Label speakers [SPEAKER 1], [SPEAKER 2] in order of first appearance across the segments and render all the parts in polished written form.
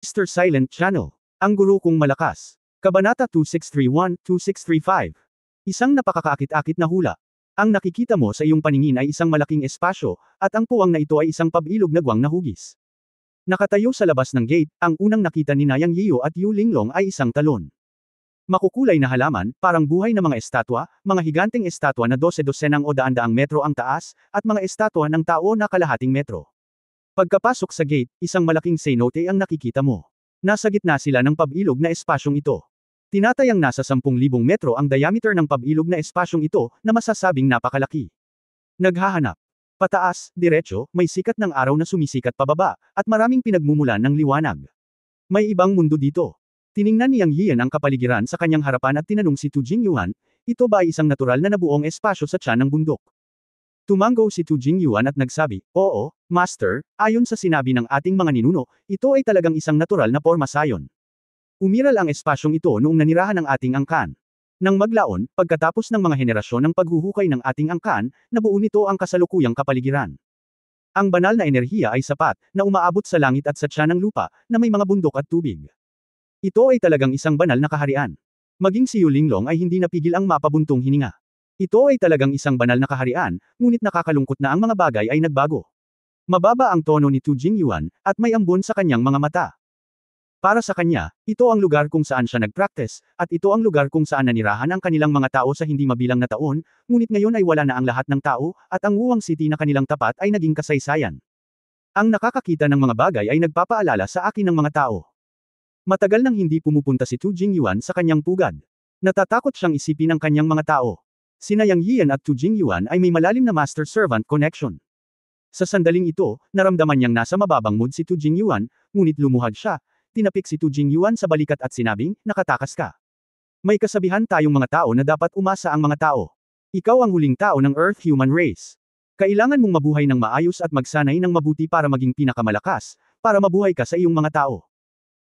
[SPEAKER 1] Mr. Silent Channel. Ang guro kong malakas. Kabanata 2631-2635. Isang napakakaakit-akit na hula. Ang nakikita mo sa iyong paningin ay isang malaking espasyo, at ang puwang na ito ay isang pabilog na guwang na hugis. Nakatayo sa labas ng gate, ang unang nakita ni Nayang Yiyo at Yu Linglong ay isang talon. Makukulay na halaman, parang buhay na mga estatwa, mga higanteng estatwa na 12-dosenang o daan-daang metro ang taas, at mga estatwa ng tao na kalahating metro. Pagkapasok sa gate, isang malaking cenote ang nakikita mo. Nasa gitna sila ng pabilog na espasyong ito. Tinatayang nasa 10,000 metro ang diameter ng pabilog na espasyong ito, na masasabing napakalaki. Naghahanap. Pataas, diretso, may sikat ng araw na sumisikat pababa, at maraming pinagmumulan ng liwanag. May ibang mundo dito. Tiningnan ni Yang Yian ang kapaligiran sa kanyang harapan at tinanong si Tu Jingyuan, ito ba ay isang natural na nabuong espasyo sa tiyan ng bundok? Tumango si Tu Jingyuan at nagsabi, oo, Master, ayon sa sinabi ng ating mga ninuno, ito ay talagang isang natural na porma sayon. Umiral ang espasyong ito noong nanirahan ng ating angkan. Nang maglaon, pagkatapos ng mga henerasyon ng paghuhukay ng ating angkan, nabuo nito ang kasalukuyang kapaligiran. Ang banal na enerhiya ay sapat, na umaabot sa langit at sa tiyan ng lupa, na may mga bundok at tubig. Ito ay talagang isang banal na kaharian. Maging si Yu Linglong ay hindi napigil ang mapabuntong hininga. Ito ay talagang isang banal na kaharian, ngunit nakakalungkot na ang mga bagay ay nagbago. Mababa ang tono ni Tu Jingyuan, at may ambon sa kanyang mga mata. Para sa kanya, ito ang lugar kung saan siya nagpractice, at ito ang lugar kung saan nanirahan ang kanilang mga tao sa hindi mabilang na taon, ngunit ngayon ay wala na ang lahat ng tao, at ang Wuwang City na kanilang tapat ay naging kasaysayan. Ang nakakakita ng mga bagay ay nagpapaalala sa akin ng mga tao. Matagal nang hindi pumupunta si Tu Jingyuan sa kanyang pugad. Natatakot siyang isipin ang kanyang mga tao. Sina Yang Yian at Tu Jingyuan ay may malalim na master-servant connection. Sa sandaling ito, naramdaman niyang nasa mababang mood si Tu Jingyuan, ngunit lumuhad siya, tinapik si Tu Jingyuan sa balikat at sinabing, nakatakas ka. May kasabihan tayong mga tao na dapat umasa ang mga tao. Ikaw ang huling tao ng Earth human race. Kailangan mong mabuhay ng maayos at magsanay ng mabuti para maging pinakamalakas, para mabuhay ka sa iyong mga tao.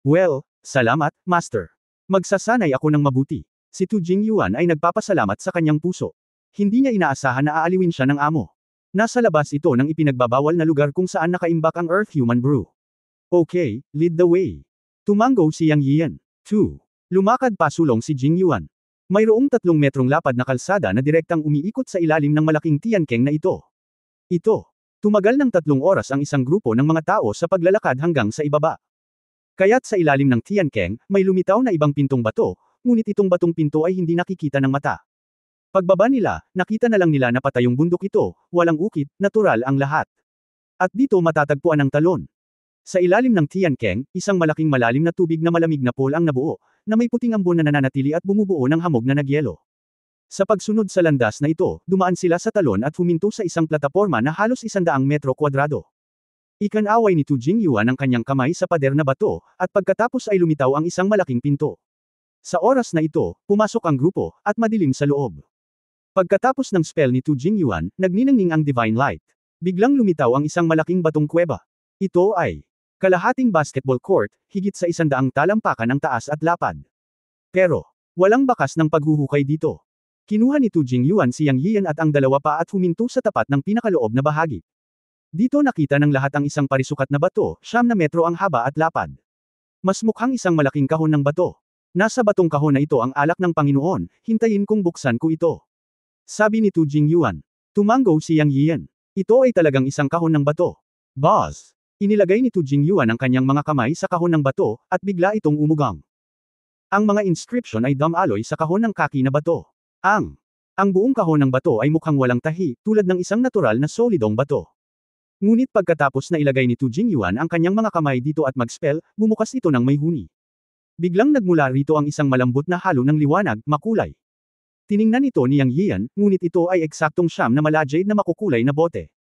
[SPEAKER 1] Well, salamat, Master. Magsasanay ako ng mabuti. Si Tu Jingyuan ay nagpapasalamat sa kanyang puso. Hindi niya inaasahan na aaliwin siya ng amo. Nasa labas ito ng ipinagbabawal na lugar kung saan nakaimbak ang Earth Human Brew. Okay, lead the way. Tumango si Yang Yian. 2. Lumakad pasulong si Jingyuan. Mayroong 3 metrong lapad na kalsada na direktang umiikot sa ilalim ng malaking tiyankeng na ito. Tumagal ng 3 oras ang isang grupo ng mga tao sa paglalakad hanggang sa ibaba. Kaya't sa ilalim ng tiyankeng, may lumitaw na ibang pintong bato, ngunit itong batong pinto ay hindi nakikita ng mata. Pagbaba nila, nakita na lang nila na patayong bundok ito, walang ukit, natural ang lahat. At dito matatagpuan ang talon. Sa ilalim ng tiyankeng, isang malaking malalim na tubig na malamig na pool ang nabuo, na may puting ambon na nananatili at bumubuo ng hamog na nagyelo. Sa pagsunod sa landas na ito, dumaan sila sa talon at huminto sa isang plataporma na halos 100 metro kwadrado. Ikanaway ni Tu Jingyuan ang kanyang kamay sa pader na bato, at pagkatapos ay lumitaw ang isang malaking pinto. Sa oras na ito, pumasok ang grupo, at madilim sa loob. Pagkatapos ng spell ni Tu Jingyuan, nagniningning ang Divine Light. Biglang lumitaw ang isang malaking batong kuweba. Ito ay kalahating basketball court, higit sa 100 talampakan ang taas at lapad. Pero, walang bakas ng paghuhukay dito. Kinuha ni Tu Jingyuan si Yang Yian at ang dalawa pa at huminto sa tapat ng pinakaloob na bahagi. Dito nakita ng lahat ang isang parisukat na bato, 9 na metro ang haba at lapad. Mas mukhang isang malaking kahon ng bato. Nasa batong kahon na ito ang alak ng Panginoon, hintayin kong buksan ko ito. Sabi ni Tu Jingyuan. Tumango si Yang Yian. Ito ay talagang isang kahon ng bato. Boss! Inilagay ni Tu Jingyuan ang kanyang mga kamay sa kahon ng bato, at bigla itong umugang. Ang mga inscription ay dumaloy sa kahon ng kaki na bato. Ang buong kahon ng bato ay mukhang walang tahi, tulad ng isang natural na solidong bato. Ngunit pagkatapos na ilagay ni Tu Jingyuan ang kanyang mga kamay dito at mag-spell, bumukas ito ng may huni. Biglang nagmula rito ang isang malambot na halo ng liwanag, makulay. Tiningnan ito ni Yang Yian, ngunit ito ay eksaktong 9 na malajade na makukulay na bote.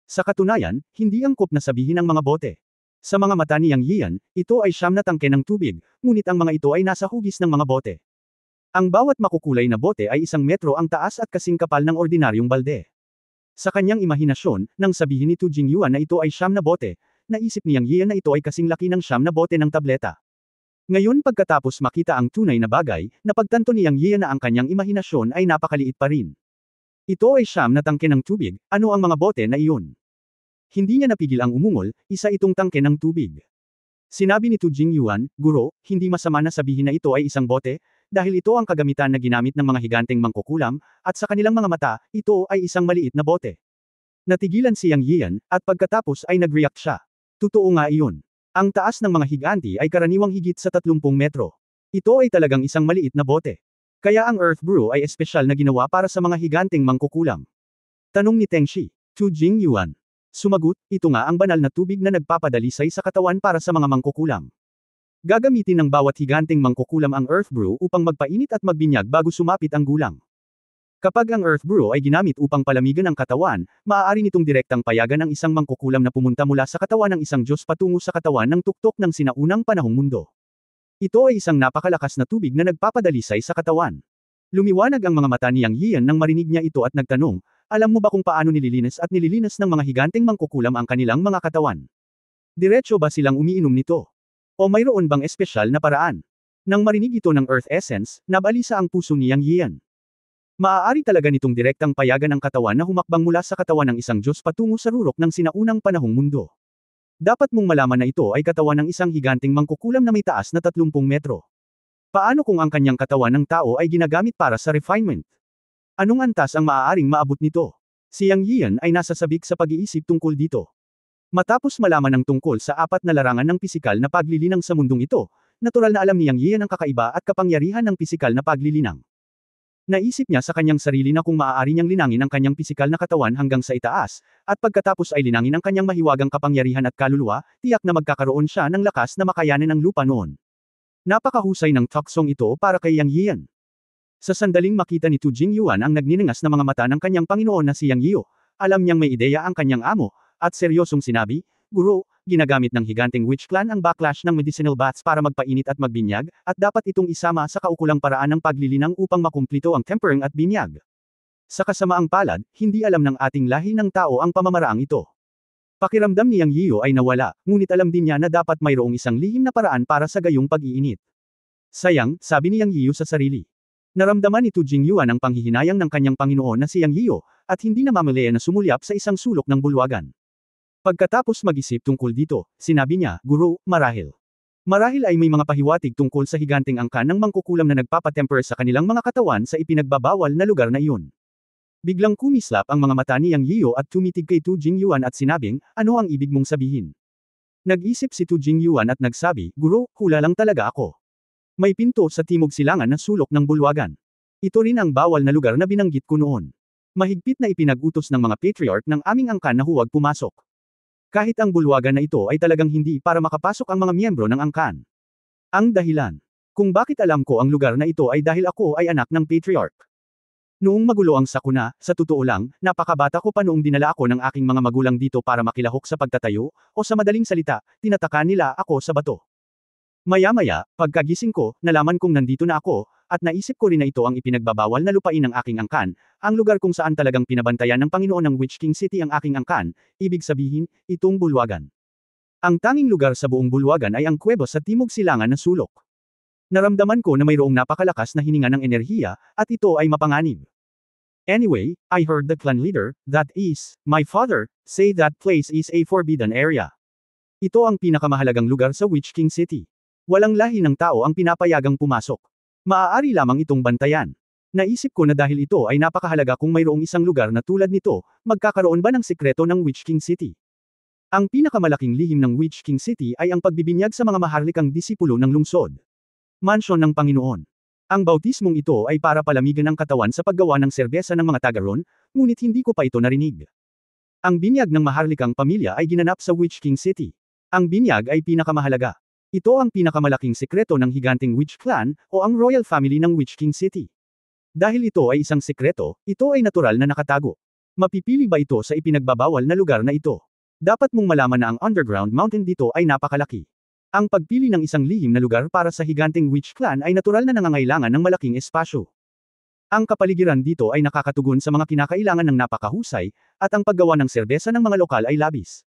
[SPEAKER 1] Sa katunayan, hindi angkop na sabihin ang mga bote. Sa mga mata ni Yang Yian, ito ay 9 na tangke ng tubig, ngunit ang mga ito ay nasa hugis ng mga bote. Ang bawat makukulay na bote ay 1 metro ang taas at kasing kapal ng ordinaryong balde. Sa kanyang imahinasyon, nang sabihin ni Tu Jingyuan na ito ay 9 na bote, naisip ni Yang Yian na ito ay kasing laki ng 9 na bote ng tableta. Ngayon pagkatapos makita ang tunay na bagay, napagtanto ni Yang Yian na ang kanyang imahinasyon ay napakaliit pa rin. Ito ay 9 na tangke ng tubig, ano ang mga bote na iyon? Hindi niya napigil ang umungol, isa itong tangke ng tubig. Sinabi ni Tu Jingyuan, Guro, hindi masama na sabihin na ito ay isang bote, dahil ito ang kagamitan na ginamit ng mga higanteng mangkukulam, at sa kanilang mga mata, ito ay isang maliit na bote. Natigilan si Yang Yian, at pagkatapos ay nag-react siya. Totoo nga iyon. Ang taas ng mga higanti ay karaniwang higit sa 30 metro. Ito ay talagang isang maliit na bote. Kaya ang Earth Brew ay espesyal na ginawa para sa mga higanteng mangkukulam. Tanong ni Teng Shi. Tu Jingyuan. Sumagot, ito nga ang banal na tubig na nagpapadalisay sa katawan para sa mga mangkukulam. Gagamitin ng bawat higanteng mangkukulam ang Earth Brew upang magpainit at magbinyag bago sumapit ang gulang. Kapag ang Earth Brew ay ginamit upang palamigan ang katawan, maaari nitong direktang payagan ang isang mangkukulam na pumunta mula sa katawan ng isang Diyos patungo sa katawan ng tuktok ng sinaunang panahong mundo. Ito ay isang napakalakas na tubig na nagpapadalisay sa katawan. Lumiwanag ang mga mata ni Yang Yian nang marinig niya ito at nagtanong, alam mo ba kung paano nililinis ng mga higanteng mangkukulam ang kanilang mga katawan? Diretso ba silang umiinom nito? O mayroon bang espesyal na paraan? Nang marinig ito ng Earth Essence, nabalisa ang puso ni Yang Yian. Maaari talaga nitong direktang payagan ang katawan na humakbang mula sa katawan ng isang Diyos patungo sa rurok ng sinaunang panahong mundo. Dapat mong malaman na ito ay katawan ng isang higanteng mangkukulam na may taas na 30 metro. Paano kung ang kanyang katawan ng tao ay ginagamit para sa refinement? Anong antas ang maaaring maabot nito? Si Yang Yian ay nasasabik sa pag-iisip tungkol dito. Matapos malaman ng tungkol sa 4 na larangan ng pisikal na paglilinang sa mundong ito, natural na alam ni Yang Yian ang kakaiba at kapangyarihan ng pisikal na paglilinang. Naisip niya sa kanyang sarili na kung maaari niyang linangin ang kanyang pisikal na katawan hanggang sa itaas, at pagkatapos ay linangin ang kanyang mahiwagang kapangyarihan at kaluluwa, tiyak na magkakaroon siya ng lakas na makayanin ang lupa noon. Napakahusay ng tuksong ito para kay Yang Yian. Sa sandaling makita ni Tu Jingyuan ang nagniningas na mga mata ng kanyang Panginoon na si Yang Yiu, alam niyang may ideya ang kanyang amo, at seryosong sinabi, Guro, ginagamit ng higanteng witch clan ang backlash ng medicinal baths para magpainit at magbinyag, at dapat itong isama sa kaukulang paraan ng paglilinang upang makumplito ang tempering at binyag. Sa kasamaang palad, hindi alam ng ating lahi ng tao ang pamamaraang ito. Pakiramdam ni Yang Yiu ay nawala, ngunit alam din niya na dapat mayroong isang lihim na paraan para sa gayong pag-iinit. Sayang, sabi ni Yang Yiu sa sarili. Naramdaman ni Tu Jingyuan ang panghihinayang ng kanyang Panginoon na si Yang Yiu, at hindi na mamaleya na sumulyap sa isang sulok ng bulwagan. Pagkatapos mag-isip tungkol dito, sinabi niya, Guro, marahil. Marahil ay may mga pahiwatig tungkol sa higanteng angkan ng mangkukulam na nagpapatemper sa kanilang mga katawan sa ipinagbabawal na lugar na iyon. Biglang kumislap ang mga mata ni Yang Yiu at tumitig kay Tu Jingyuan at sinabing, ano ang ibig mong sabihin? Nag-isip si Tu Jingyuan at nagsabi, Guro, hula lang talaga ako. May pinto sa timog silangan na sulok ng bulwagan. Ito rin ang bawal na lugar na binanggit ko noon. Mahigpit na ipinag-utos ng mga patriarch ng aming angkan na huwag pumasok. Kahit ang bulwagan na ito ay talagang hindi para makapasok ang mga miyembro ng angkan. Ang dahilan. Kung bakit alam ko ang lugar na ito ay dahil ako ay anak ng patriarch. Noong magulo ang sakuna, sa totoo lang, napakabata ko pa noong dinala ako ng aking mga magulang dito para makilahok sa pagtatayo, o sa madaling salita, tinataka nila ako sa bato. Maya-maya, pagkagising ko, nalaman kong nandito na ako, at naisip ko rin na ito ang ipinagbabawal na lupain ng aking angkan, ang lugar kung saan talagang pinabantayan ng Panginoon ng Witch King City ang aking angkan, ibig sabihin, itong bulwagan. Ang tanging lugar sa buong bulwagan ay ang kuweba sa timog silangan na sulok. Naramdaman ko na mayroong napakalakas na hininga ng enerhiya, at ito ay mapanganib. Anyway, I heard the clan leader, that is, my father, say that place is a forbidden area. Ito ang pinakamahalagang lugar sa Witch King City. Walang lahi ng tao ang pinapayagang pumasok. Maaari lamang itong bantayan. Naisip ko na dahil ito ay napakahalaga kung mayroong isang lugar na tulad nito, magkakaroon ba ng sikreto ng Witch King City? Ang pinakamalaking lihim ng Witch King City ay ang pagbibinyag sa mga maharlikang disipulo ng lungsod. Mansyon ng Panginoon. Ang bautismong ito ay para palamigan ang katawan sa paggawa ng serbesa ng mga taga-ron, ngunit hindi ko pa ito narinig. Ang binyag ng maharlikang pamilya ay ginanap sa Witch King City. Ang binyag ay pinakamahalaga. Ito ang pinakamalaking sikreto ng higanting Witch Clan, o ang Royal Family ng Witch King City. Dahil ito ay isang sikreto, ito ay natural na nakatago. Mapipili ba ito sa ipinagbabawal na lugar na ito? Dapat mong malaman na ang underground mountain dito ay napakalaki. Ang pagpili ng isang lihim na lugar para sa higanting Witch Clan ay natural na nangangailangan ng malaking espasyo. Ang kapaligiran dito ay nakakatugon sa mga kinakailangan ng napakahusay, at ang paggawa ng serbesa ng mga lokal ay labis.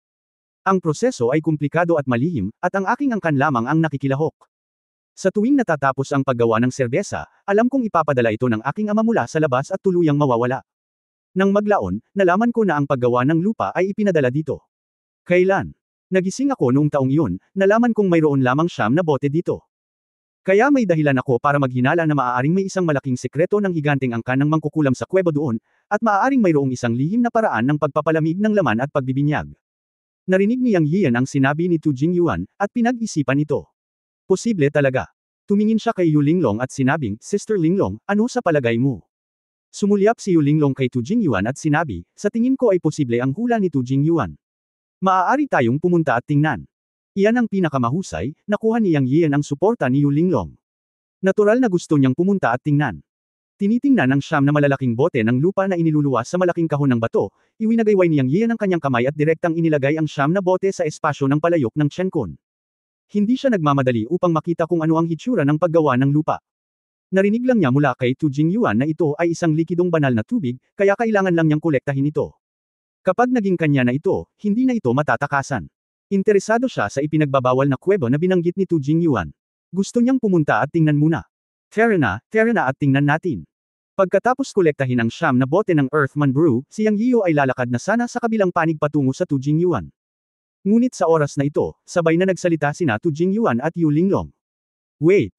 [SPEAKER 1] Ang proseso ay komplikado at malihim, at ang aking angkan lamang ang nakikilahok. Sa tuwing natatapos ang paggawa ng serbesa, alam kong ipapadala ito ng aking ama mula sa labas at tuluyang mawawala. Nang maglaon, nalaman ko na ang paggawa ng lupa ay ipinadala dito. Kailan? Nagising ako noong taong iyon, nalaman kong mayroon lamang 9 na bote dito. Kaya may dahilan ako para maghinala na maaaring may isang malaking sekreto ng higanteng angkan ng mangkukulam sa kuweba doon, at maaaring mayroong isang lihim na paraan ng pagpapalamig ng laman at pagbibinyag. Narinig ni Yang Yian ang sinabi ni Tu Jingyuan, at pinag-isipan ito. Posible talaga. Tumingin siya kay Yu Linglong at sinabing, Sister Linglong, ano sa palagay mo? Sumulyap si Yu Linglong kay Tu Jingyuan at sinabi, sa tingin ko ay posible ang hula ni Tu Jingyuan. Maaari tayong pumunta at tingnan. Iyan ang pinakamahusay, nakuha ni Yang Yian ang suporta ni Yu Linglong. Natural na gusto niyang pumunta at tingnan. Tinitingnan ang 9 na malalaking bote ng lupa na iniluluwas sa malaking kahon ng bato, iwinagayway ni Yang Yian ang kanyang kamay at direktang inilagay ang 9 na bote sa espasyo ng palayok ng Chenkon. Hindi siya nagmamadali upang makita kung ano ang hitsura ng paggawa ng lupa. Narinig lang niya mula kay Tu Jingyuan na ito ay isang likidong banal na tubig, kaya kailangan lang niyang kolektahin ito. Kapag naging kanya na ito, hindi na ito matatakasan. Interesado siya sa ipinagbabawal na kuweba na binanggit ni Tu Jingyuan. Gusto niyang pumunta at tingnan muna. Tara na at tingnan natin. Pagkatapos kolektahin ang 9 na bote ng Earthman Brew, si Yang Yiu ay lalakad na sana sa kabilang panig patungo sa Tu Jingyuan. Ngunit sa oras na ito, sabay na nagsalita sina Tu Jingyuan at Yu Linglong. Wait.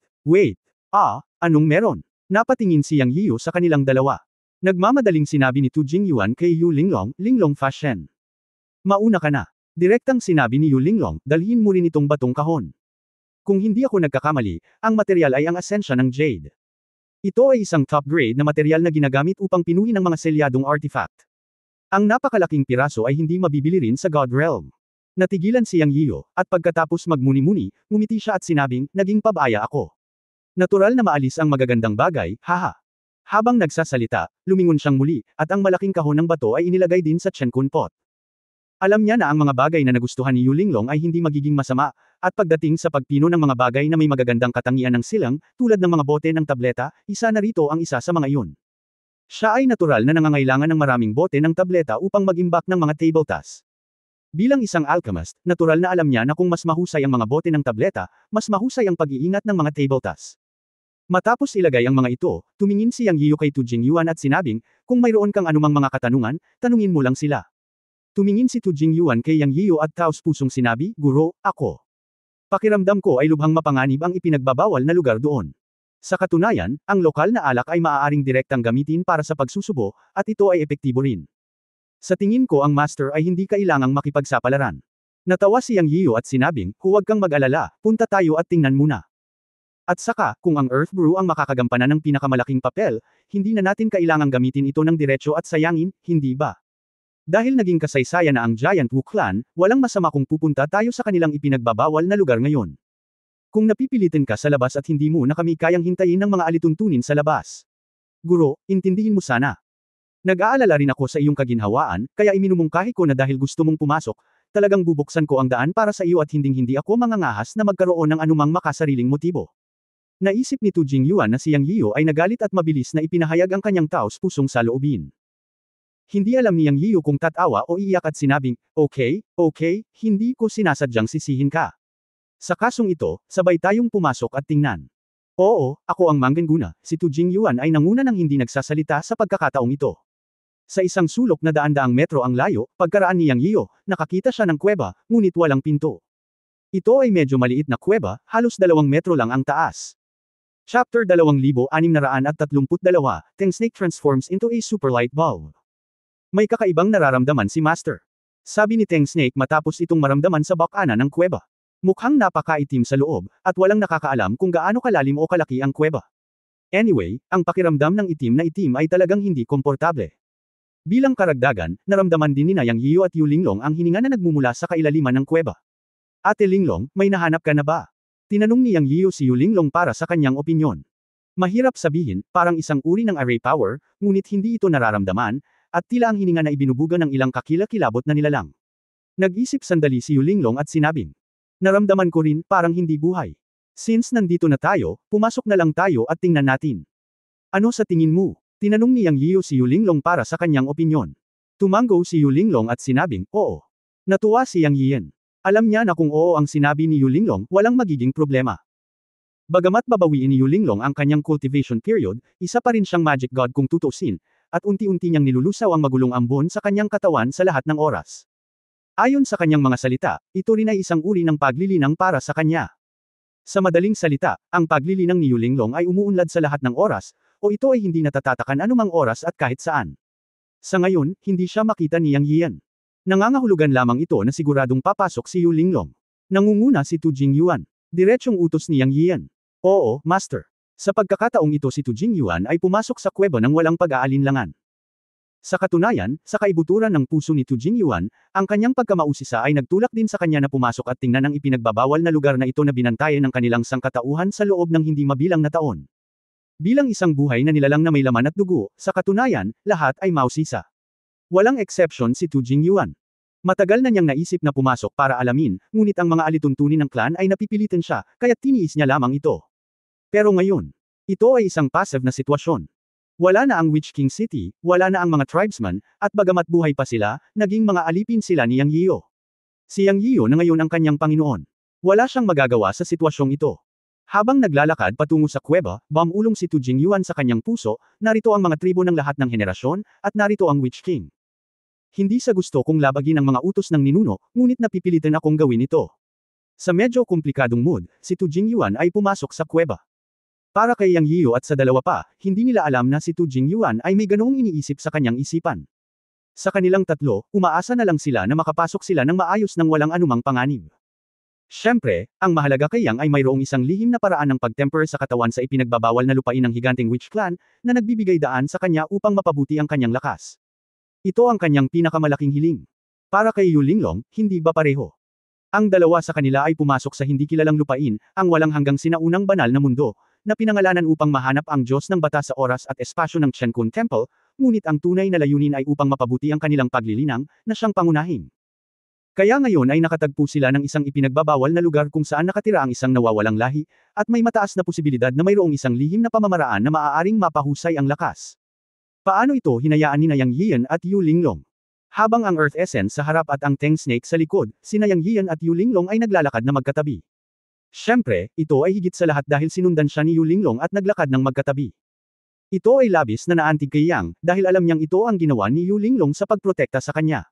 [SPEAKER 1] Anong meron? Napatingin si Yang Yiu sa kanilang dalawa. Nagmamadaling sinabi ni Tu Jingyuan kay Yu Linglong, Linglong Fashion. Mauna ka na. Direktang sinabi ni Yu Linglong, dalhin mo rin itong batong kahon. Kung hindi ako nagkakamali, ang material ay ang asensya ng jade. Ito ay isang top-grade na material na ginagamit upang pinuhin ang mga selyadong artifact. Ang napakalaking piraso ay hindi mabibili rin sa God Realm. Natigilan si Yang Yiu, at pagkatapos magmuni-muni, ngumiti siya at sinabing, naging pabaya ako. Natural na maalis ang magagandang bagay, haha. Habang nagsasalita, lumingon siyang muli, at ang malaking kahon ng bato ay inilagay din sa Chenkun pot. Alam niya na ang mga bagay na nagustuhan ni Yu Linglong ay hindi magiging masama, at pagdating sa pagpino ng mga bagay na may magagandang katangian ng silang, tulad ng mga bote ng tableta, isa na rito ang isa sa mga iyon. Siya ay natural na nangangailangan ng maraming bote ng tableta upang mag-imbak ng mga table tasks. Bilang isang alchemist, natural na alam niya na kung mas mahusay ang mga bote ng tableta, mas mahusay ang pag-iingat ng mga table tasks. Matapos ilagay ang mga ito, tumingin si Yang Yiu kay Tu Jingyuan at sinabing, kung mayroon kang anumang mga katanungan, tanungin mo lang sila. Tumingin si Tu Jingyuan kay Yang Yiu at taos pusong sinabi, Guro, ako. Pakiramdam ko ay lubhang mapanganib ang ipinagbabawal na lugar doon. Sa katunayan, ang lokal na alak ay maaaring direktang gamitin para sa pagsusubo, at ito ay epektibo rin. Sa tingin ko ang master ay hindi kailangang makipagsapalaran. Natawa si Yang Yiu at sinabing, huwag kang mag-alala, punta tayo at tingnan muna. At saka, kung ang Earth Brew ang makakagampanan ng pinakamalaking papel, hindi na natin kailangang gamitin ito ng diretso at sayangin, hindi ba? Dahil naging kasaysayan na ang Giant Wu Clan, walang masama kung pupunta tayo sa kanilang ipinagbabawal na lugar ngayon. Kung napipilitin ka sa labas at hindi mo na kami kayang hintayin ng mga alituntunin sa labas. Guro, intindihin mo sana. Nag-aalala rin ako sa iyong kaginhawaan, kaya iminumungkahi ko na dahil gusto mong pumasok, talagang bubuksan ko ang daan para sa iyo at hinding-hindi ako mangangahas na magkaroon ng anumang makasariling motibo. Naisip ni Tu Jingyuan na si Yang Yiu ay nagalit at mabilis na ipinahayag ang kanyang taos pusong saloobin. Hindi alam ni Yang Yiu kung tatawa o iiyak at sinabing, okay, hindi ko sinasadyang sisihin ka. Sa kasong ito, sabay tayong pumasok at tingnan. Oo, ako ang manggenguna, si Tu Jingyuan ay nanguna ng hindi nagsasalita sa pagkakataong ito. Sa isang sulok na daan-daang metro ang layo, pagkaraan ni Yang Yiu, nakakita siya ng kuweba, ngunit walang pinto. Ito ay medyo maliit na kuweba, halos 2 metro lang ang taas. Chapter 2632, Tengsnake transforms into a super light bulb. May kakaibang nararamdaman si Master. Sabi ni Tengsnake matapos itong maramdaman sa bakana ng kuweba. Mukhang napakaitim sa loob, at walang nakakaalam kung gaano kalalim o kalaki ang kuweba. Anyway, ang pakiramdam ng itim na itim ay talagang hindi komportable. Bilang karagdagan, naramdaman din ni Yang Yiu at Yu Linglong ang hininga na nagmumula sa kailaliman ng kuweba. Ate Linglong, may nahanap ka na ba? Tinanong ni Yang Yiu si Yu Linglong para sa kanyang opinyon. Mahirap sabihin, parang isang uri ng array power, ngunit hindi ito nararamdaman, at tila ang hininga na ibinubuga ng ilang kakilakilabot na nilalang. Nag-isip sandali si Yu Linglong at sinabing, naramdaman ko rin, parang hindi buhay. Since nandito na tayo, pumasok na lang tayo at tingnan natin. Ano sa tingin mo? Tinanong ni Yang Yiu si Yu Linglong para sa kanyang opinyon. Tumango si Yu Linglong at sinabing, oo. Natuwa si Yang Yian. Alam niya na kung oo ang sinabi ni Yu Linglong, walang magiging problema. Bagamat babawiin ni Yu Linglong ang kanyang cultivation period, isa pa rin siyang magic god kung tutusin, at unti-unti niyang nilulusaw ang magulong ambon sa kanyang katawan sa lahat ng oras. Ayon sa kanyang mga salita, ito rin ay isang uri ng paglilinang para sa kanya. Sa madaling salita, ang paglilinang ni Yu Linglong ay umuunlad sa lahat ng oras, o ito ay hindi natatatakan anumang oras at kahit saan. Sa ngayon, hindi siya makita ni Yang Yian. Nangangahulugan lamang ito na siguradong papasok si Yu Linglong. Nangunguna si Tu Jingyuan. Diretsyong utos ni Yang Yian. Oo, Master. Sa pagkakataong ito si Tu Jingyuan ay pumasok sa kuweba ng walang pag-aalinlangan. Sa katunayan, sa kaibuturan ng puso ni Tu Jingyuan, ang kanyang pagkamausisa ay nagtulak din sa kanya na pumasok at tingnan ang ipinagbabawal na lugar na ito na binantayan ng kanilang sangkatauhan sa loob ng hindi mabilang na taon. Bilang isang buhay na nilalang na may laman at dugo, sa katunayan, lahat ay mausisa. Walang exception si Tu Jingyuan. Matagal na niyang naisip na pumasok para alamin, ngunit ang mga alituntunin ng clan ay napipilitan siya, kaya tiniis niya lamang ito. Pero ngayon, ito ay isang passive na sitwasyon. Wala na ang Witch King City, wala na ang mga tribesmen, at bagamat buhay pa sila, naging mga alipin sila ni Yang Yiyo. Si Yang Yiyo na ngayon ang kanyang Panginoon. Wala siyang magagawa sa sitwasyong ito. Habang naglalakad patungo sa kuweba, bumulong si Tu Jingyuan sa kanyang puso, narito ang mga tribo ng lahat ng henerasyon, at narito ang Witch King. Hindi sa gusto kong labagin ang mga utos ng ninuno, ngunit napipilitan akong gawin ito. Sa medyo komplikadong mood, si Tu Jingyuan ay pumasok sa kuweba. Para kay Yang Yiyo at sa dalawa pa, hindi nila alam na si Tu Jingyuan ay may ganoong iniisip sa kanyang isipan. Sa kanilang tatlo, umaasa na lang sila na makapasok sila ng maayos nang walang anumang panganib. Siyempre, ang mahalaga kay Yang ay mayroong isang lihim na paraan ng pagtemper sa katawan sa ipinagbabawal na lupain ng higanteng Witch Clan, na nagbibigay daan sa kanya upang mapabuti ang kanyang lakas. Ito ang kanyang pinakamalaking hiling. Para kay Yu Linglong, hindi ba pareho? Ang dalawa sa kanila ay pumasok sa hindi kilalang lupain, ang walang hanggang sinaunang banal na mundo, na pinangalanan upang mahanap ang Diyos ng bata sa oras at espasyo ng Chenkun Temple, ngunit ang tunay na layunin ay upang mapabuti ang kanilang paglilinang, na siyang pangunahin. Kaya ngayon ay nakatagpo sila ng isang ipinagbabawal na lugar kung saan nakatira ang isang nawawalang lahi, at may mataas na posibilidad na mayroong isang lihim na pamamaraan na maaaring mapahusay ang lakas. Paano ito hinayaan ni Yang Yian at Yu Linglong? Habang ang Earth Essence sa harap at ang Tang Snake sa likod, sina Yang Yian at Yu Linglong ay naglalakad na magkatabi. Siyempre, ito ay higit sa lahat dahil sinundan siya ni Yu Linglong at naglakad ng magkatabi. Ito ay labis na naantig kay Yang, dahil alam niyang ito ang ginawa ni Yu Linglong sa pagprotekta sa kanya.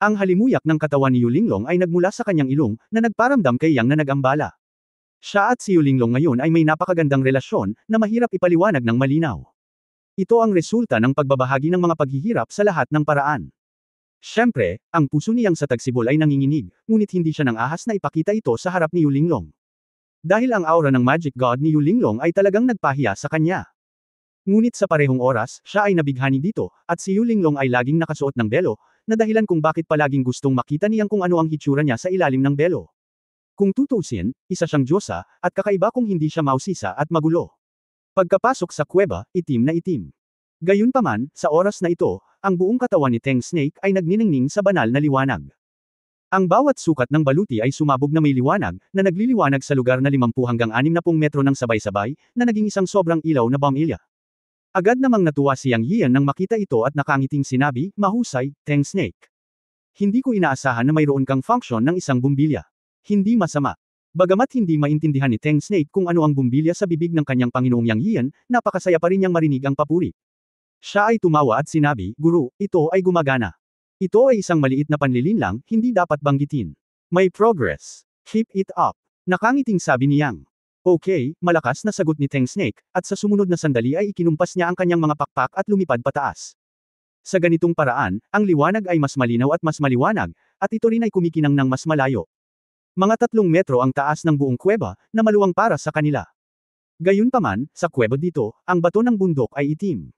[SPEAKER 1] Ang halimuyak ng katawan ni Yu Linglong ay nagmula sa kanyang ilong, na nagparamdam kay Yang na nag-ambala. Siya at si Yu Linglong ngayon ay may napakagandang relasyon, na mahirap ipaliwanag ng malinaw. Ito ang resulta ng pagbabahagi ng mga paghihirap sa lahat ng paraan. Siyempre, ang puso niyang sa tagsibol ay nanginginig, ngunit hindi siya nang ahas na ipakita ito sa harap ni Yu Linglong. Dahil ang aura ng Magic God ni Yu Linglong ay talagang nagpahiya sa kanya. Ngunit sa parehong oras, siya ay nabighani dito, at si Yu Linglong ay laging nakasuot ng belo, na dahilan kung bakit palaging gustong makita niyang kung ano ang hitsura niya sa ilalim ng belo. Kung tutuusin, isa siyang diyosa, at kakaiba kung hindi siya mausisa at magulo. Pagkapasok sa kuweba, itim na itim. Gayunpaman, sa oras na ito, ang buong katawan ni Tang Snake ay nagniningning sa banal na liwanag. Ang bawat sukat ng baluti ay sumabog na may liwanag, na nagliliwanag sa lugar na 50 hanggang 60 metro ng sabay-sabay, na naging isang sobrang ilaw na bombilya. Agad namang natuwa si Yang Yian nang makita ito at nakangiting sinabi, mahusay, Tang Snake. Hindi ko inaasahan na mayroon kang function ng isang bumbilya. Hindi masama. Bagamat hindi maintindihan ni Tang Snake kung ano ang bumbilya sa bibig ng kanyang Panginoong Yang Yian, napakasaya pa rin niyang marinig ang papuri. Siya ay tumawa at sinabi, Guru, ito ay gumagana. Ito ay isang maliit na panlilinlang, hindi dapat banggitin. May progress. Keep it up. Nakangiting sabi ni Yang. Okay, malakas na sagot ni Tang Snake, at sa sumunod na sandali ay ikinumpas niya ang kanyang mga pakpak at lumipad pataas. Sa ganitong paraan, ang liwanag ay mas malinaw at mas maliwanag, at ito rin ay kumikinang ng mas malayo. Mga 3 metro ang taas ng buong kuweba, na maluwang para sa kanila. Gayunpaman, sa kuweba dito, ang bato ng bundok ay itim.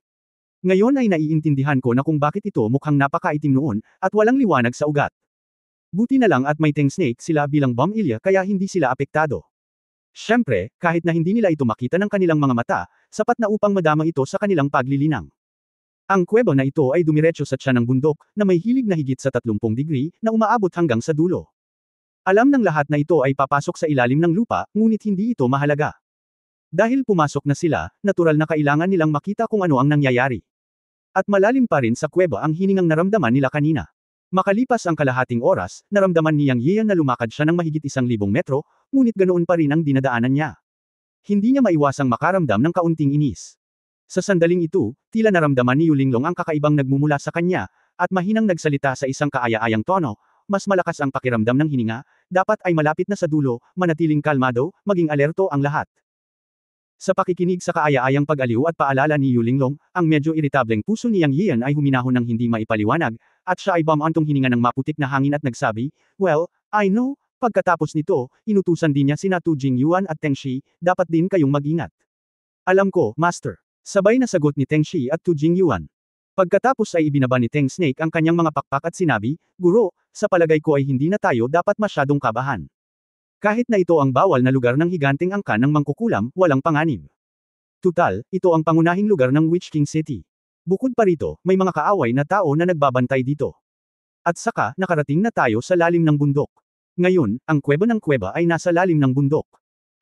[SPEAKER 1] Ngayon ay naiintindihan ko na kung bakit ito mukhang napakaitim noon, at walang liwanag sa ugat. Buti na lang at may Tang Snake sila bilang bombilya kaya hindi sila apektado. Siyempre, kahit na hindi nila ito makita ng kanilang mga mata, sapat na upang madama ito sa kanilang paglilinang. Ang kuweba na ito ay dumiretso sa tiyan ng bundok, na may hilig na higit sa 30 degree, na umaabot hanggang sa dulo. Alam ng lahat na ito ay papasok sa ilalim ng lupa, ngunit hindi ito mahalaga. Dahil pumasok na sila, natural na kailangan nilang makita kung ano ang nangyayari. At malalim pa rin sa kuweba ang hiningang naramdaman nila kanina. Makalipas ang kalahating oras, naramdaman ni Yang Yian na lumakad siya ng mahigit 1,000 metro, ngunit ganoon pa rin ang dinadaanan niya. Hindi niya maiwasang makaramdam ng kaunting inis. Sa sandaling ito, tila naramdaman ni Yu Linglong ang kakaibang nagmumula sa kanya, at mahinang nagsalita sa isang kaaya-ayang tono, mas malakas ang pakiramdam ng hininga, dapat ay malapit na sa dulo, manatiling kalmado, maging alerto ang lahat. Sa pakikinig sa kaaya-ayang pag-aliw at paalala ni Yu Linglong, ang medyo iritableng puso ni Yang Yian ay huminahon ng hindi maipaliwanag, at siya ay bumantong hininga ng maputik na hangin at nagsabi, "Well, I know." Pagkatapos nito, inutusan din niya sina Tu Jingyuan at Teng Shi, "Dapat din kayong mag-ingat." "Alam ko, Master." Sabay na sagot ni Teng Shi at Tu Jingyuan. Pagkatapos ay ibinaba ni Teng Snake ang kanyang mga pakpak at sinabi, "Guro, sa palagay ko ay hindi na tayo dapat masyadong kabahan. Kahit na ito ang bawal na lugar ng higanteng angkan ng mangkukulam, walang panganib. Tutal, ito ang pangunahing lugar ng Witch King City. Bukod pa rito, may mga kaaway na tao na nagbabantay dito. At saka, nakarating na tayo sa lalim ng bundok. Ngayon, ang kuweba ng kuweba ay nasa lalim ng bundok.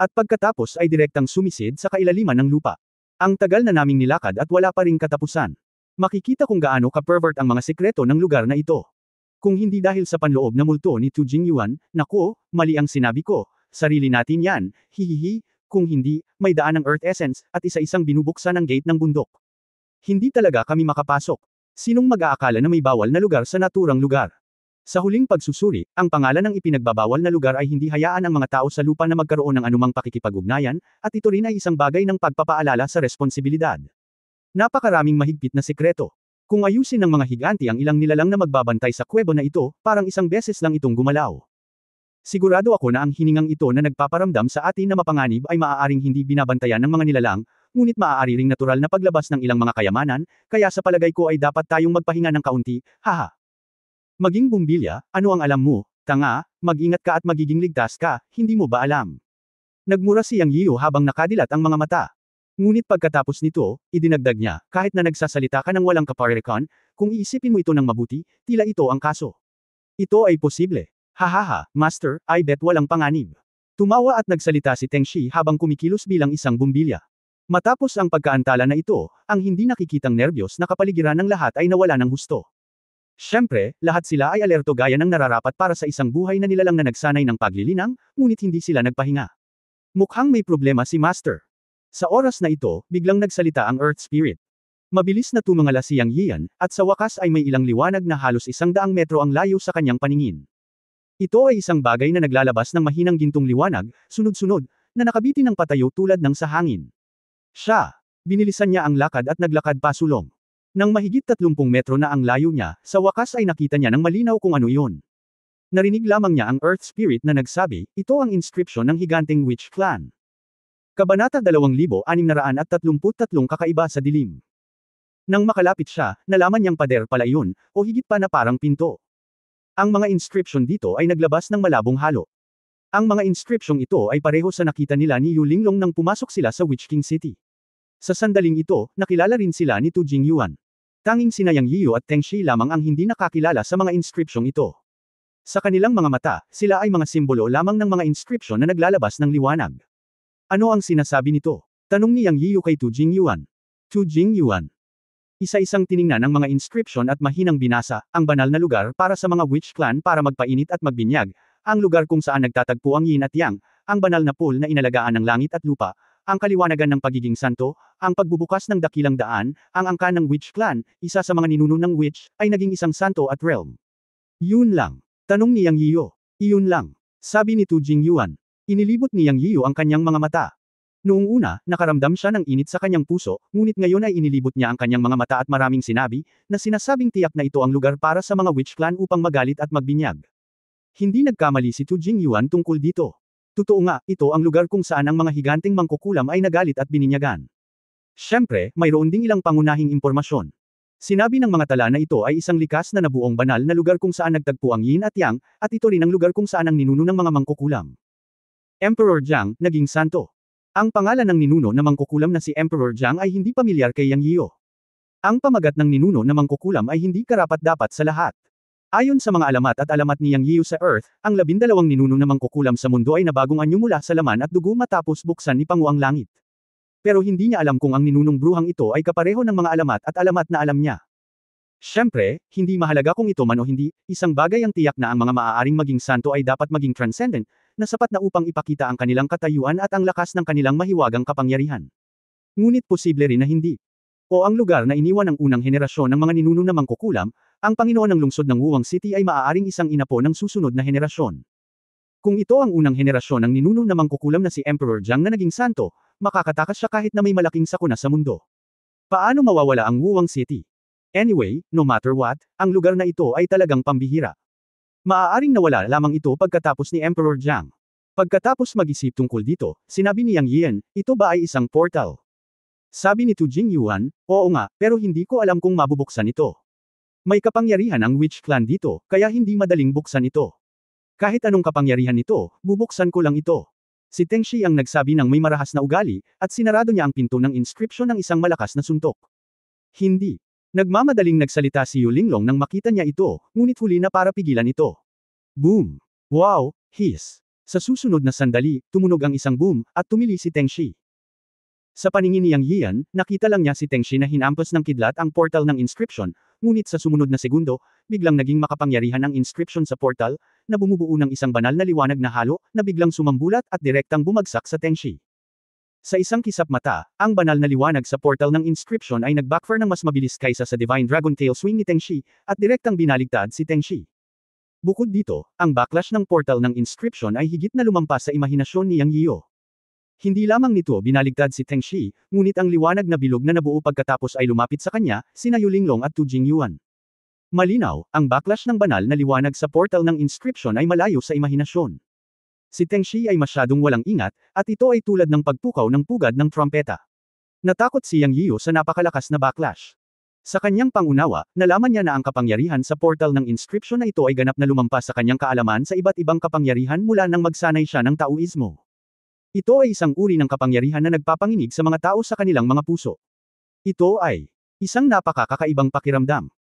[SPEAKER 1] At pagkatapos ay direktang sumisid sa kailaliman ng lupa. Ang tagal na naming nilakad at wala pa ring katapusan. Makikita kung gaano ka-pervert ang mga sekreto ng lugar na ito. Kung hindi dahil sa panloob na multo ni Tu Jingyuan, naku, mali ang sinabi ko, sarili natin yan, hihihi, kung hindi, may daan ng Earth Essence, at isa-isang binubuksan ang gate ng bundok. Hindi talaga kami makapasok. Sinong mag-aakala na may bawal na lugar sa naturang lugar? Sa huling pagsusuri, ang pangalan ng ipinagbabawal na lugar ay hindi hayaan ang mga tao sa lupa na magkaroon ng anumang pakikipag-ugnayan, at ito rin ay isang bagay ng pagpapaalala sa responsibilidad. Napakaraming mahigpit na sekreto. Kung ayusin ng mga higanti ang ilang nilalang na magbabantay sa kuweba na ito, parang isang beses lang itong gumalaw. Sigurado ako na ang hiningang ito na nagpaparamdam sa atin na mapanganib ay maaaring hindi binabantayan ng mga nilalang, ngunit maaari ring natural na paglabas ng ilang mga kayamanan, kaya sa palagay ko ay dapat tayong magpahinga ng kaunti, haha. Maging bumbilya, ano ang alam mo, tanga, mag-ingat ka at magiging ligtas ka, hindi mo ba alam? Nagmura si Yang Yiu habang nakadilat ang mga mata. Ngunit pagkatapos nito, idinagdag niya, kahit na nagsasalita ka ng walang kaparerekon, kung iisipin mo ito ng mabuti, tila ito ang kaso. Ito ay posible. Hahaha, Master, I bet walang panganib. Tumawa at nagsalita si Teng Shi habang kumikilos bilang isang bumbilya. Matapos ang pagkaantala na ito, ang hindi nakikitang nerbiyos na kapaligiran ng lahat ay nawala ng husto. Siyempre, lahat sila ay alerto gaya ng nararapat para sa isang buhay na nilalang na nagsanay ng paglilinang, ngunit hindi sila nagpahinga. Mukhang may problema si Master. Sa oras na ito, biglang nagsalita ang Earth Spirit. Mabilis na tumangala si Yang Yian, at sa wakas ay may ilang liwanag na halos 100 metro ang layo sa kanyang paningin. Ito ay isang bagay na naglalabas ng mahinang gintong liwanag, sunod-sunod, na nakabitin ng patayo tulad ng sa hangin. Siya! Binilisan niya ang lakad at naglakad pasulong. Nang mahigit 30 metro na ang layo niya, sa wakas ay nakita niya ng malinaw kung ano iyon. Narinig lamang niya ang Earth Spirit na nagsabi, ito ang inscription ng higanteng Witch Clan. Kabanata 2633 Kakaiba sa dilim. Nang makalapit siya, nalaman niyang pader pala iyon, o higit pa na parang pinto. Ang mga inscription dito ay naglabas ng malabong halo. Ang mga inscription ito ay pareho sa nakita nila ni Yu Linglong nang pumasok sila sa Witch King City. Sa sandaling ito, nakilala rin sila ni Tu Jingyuan. Tanging sina Yang Yiu at Teng Shi lamang ang hindi nakakilala sa mga inscription ito. Sa kanilang mga mata, sila ay mga simbolo lamang ng mga inscription na naglalabas ng liwanag. Ano ang sinasabi nito? Tanong ni Yang Yiu kay Tu Jingyuan. Tu Jingyuan. Isa-isang tiningnan ang mga inscription at mahinang binasa, ang banal na lugar para sa mga witch clan para magpainit at magbinyag, ang lugar kung saan nagtatagpo ang yin at yang, ang banal na pool na inalagaan ng langit at lupa, ang kaliwanagan ng pagiging santo, ang pagbubukas ng dakilang daan, ang angkan ng Witch Clan, isa sa mga ninuno ng Witch, ay naging isang santo at realm. Yun lang. Tanong ni Yang Yiu. Iyon lang. Sabi ni Tu Jingyuan. Inilibot ni Yang Yiu ang kanyang mga mata. Noong una, nakaramdam siya ng init sa kanyang puso, ngunit ngayon ay inilibot niya ang kanyang mga mata at maraming sinabi, na sinasabing tiyak na ito ang lugar para sa mga Witch Clan upang magalit at magbinyag. Hindi nagkamali si Tu Jingyuan tungkol dito. Totoo nga, ito ang lugar kung saan ang mga higanteng mangkukulam ay nagalit at bininyagan. Siyempre, mayroon ding ilang pangunahing impormasyon. Sinabi ng mga tala na ito ay isang likas na nabuong banal na lugar kung saan nagtagpo ang yin at yang, at ito rin ang lugar kung saan ang ninuno ng mga mangkukulam. Emperor Jiang, naging santo. Ang pangalan ng ninuno na mangkukulam na si Emperor Jiang ay hindi pamilyar kay Yang Yiu. Ang pamagat ng ninuno na mangkukulam ay hindi karapat-dapat sa lahat. Ayon sa mga alamat at alamat ni Yang Yiu sa Earth, ang 12 ninuno na mangkukulam sa mundo ay nabagong anyo mula sa laman at dugo matapos buksan ni Pangu ang langit. Pero hindi niya alam kung ang ninunong bruhang ito ay kapareho ng mga alamat at alamat na alam niya. Siyempre, hindi mahalaga kung ito man o hindi, isang bagay ang tiyak na ang mga maaaring maging santo ay dapat maging transcendent, na sapat na upang ipakita ang kanilang katayuan at ang lakas ng kanilang mahiwagang kapangyarihan. Ngunit posible rin na hindi. O ang lugar na iniwan ng unang henerasyon ng mga ninuno na mangkukulam, ang Panginoon ng lungsod ng Wuwang City ay maaaring isang inapo ng susunod na henerasyon. Kung ito ang unang henerasyon ng ninuno na mangkukulam na si Emperor Jiang na naging santo, makakatakas siya kahit na may malaking sakuna sa mundo. Paano mawawala ang Wuwang City? Anyway, no matter what, ang lugar na ito ay talagang pambihira. Maaaring nawala lamang ito pagkatapos ni Emperor Jiang. Pagkatapos mag-isip tungkol dito, sinabi ni Yang Yian, ito ba ay isang portal? Sabi ni Tu Jingyuan, oo nga, pero hindi ko alam kung mabubuksan ito. May kapangyarihan ang witch clan dito, kaya hindi madaling buksan ito. Kahit anong kapangyarihan nito, bubuksan ko lang ito. Si Teng Shi ang nagsabi ng may marahas na ugali, at sinarado niya ang pinto ng inscription ng isang malakas na suntok. Hindi. Nagmamadaling nagsalita si Yu Linglong nang makita niya ito, ngunit huli na para pigilan ito. Boom! Wow! Hiss! Sa susunod na sandali, tumunog ang isang boom, at tumili si Teng Shi. Sa paningin ni Yang Yian, nakita lang niya si Teng Shi na hinampas ng kidlat ang portal ng inscription, ngunit sa sumunod na segundo, biglang naging makapangyarihan ang inscription sa portal, na bumubuo ng isang banal na liwanag na halo, na biglang sumambulat at direktang bumagsak sa Teng Shi. Sa isang kisap mata, ang banal na liwanag sa portal ng inscription ay nag-backfire ng mas mabilis kaysa sa Divine Dragon Tail Swing ni Teng Shi, at direktang binaligtad si Teng Shi. Bukod dito, ang backlash ng portal ng inscription ay higit na lumampas sa imahinasyon ni Yang Yiu. Hindi lamang nito binaligtad si Teng Shi, ngunit ang liwanag na bilog na nabuo pagkatapos ay lumapit sa kanya, sina Yu Linglong at Tu Jingyuan. Malinaw, ang backlash ng banal na liwanag sa portal ng inscription ay malayo sa imahinasyon. Si Teng Shi ay masyadong walang ingat, at ito ay tulad ng pagpukaw ng pugad ng trompeta. Natakot si Yang Yiu sa napakalakas na backlash. Sa kanyang pangunawa, nalaman niya na ang kapangyarihan sa portal ng inscription na ito ay ganap na lumampas sa kanyang kaalaman sa iba't ibang kapangyarihan mula nang magsanay siya ng Taoismo. Ito ay isang uri ng kapangyarihan na nagpapanginig sa mga tao sa kanilang mga puso. Ito ay isang napakakakaibang pakiramdam.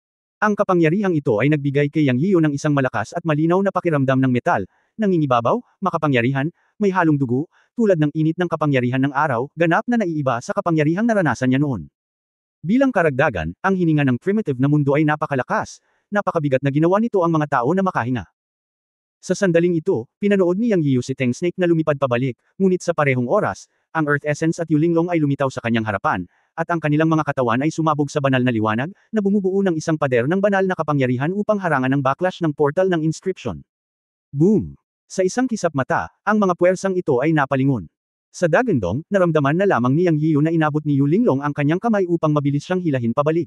[SPEAKER 1] Ang kapangyarihang ito ay nagbigay kay Yang Yiu ng isang malakas at malinaw na pakiramdam ng metal, nangingibabaw, makapangyarihan, may halong dugo, tulad ng init ng kapangyarihan ng araw, ganap na naiiba sa kapangyarihang naranasan niya noon. Bilang karagdagan, ang hininga ng primitive na mundo ay napakalakas, napakabigat na ginawa nito ang mga tao na makahinga. Sa sandaling ito, pinanood ni Yang Yiu si Teng Snake na lumipad pabalik, ngunit sa parehong oras, ang Earth Essence at Yu Linglong ay lumitaw sa kanyang harapan, at ang kanilang mga katawan ay sumabog sa banal na liwanag, na bumubuo ng isang pader ng banal na kapangyarihan upang harangan ang backlash ng portal ng inscription. Boom! Sa isang kisap mata, ang mga puwersang ito ay napalingon. Sa dagandong, naramdaman na lamang ni Yang Yiu na inabot ni Yu Linglong ang kanyang kamay upang mabilis siyang hilahin pabalik.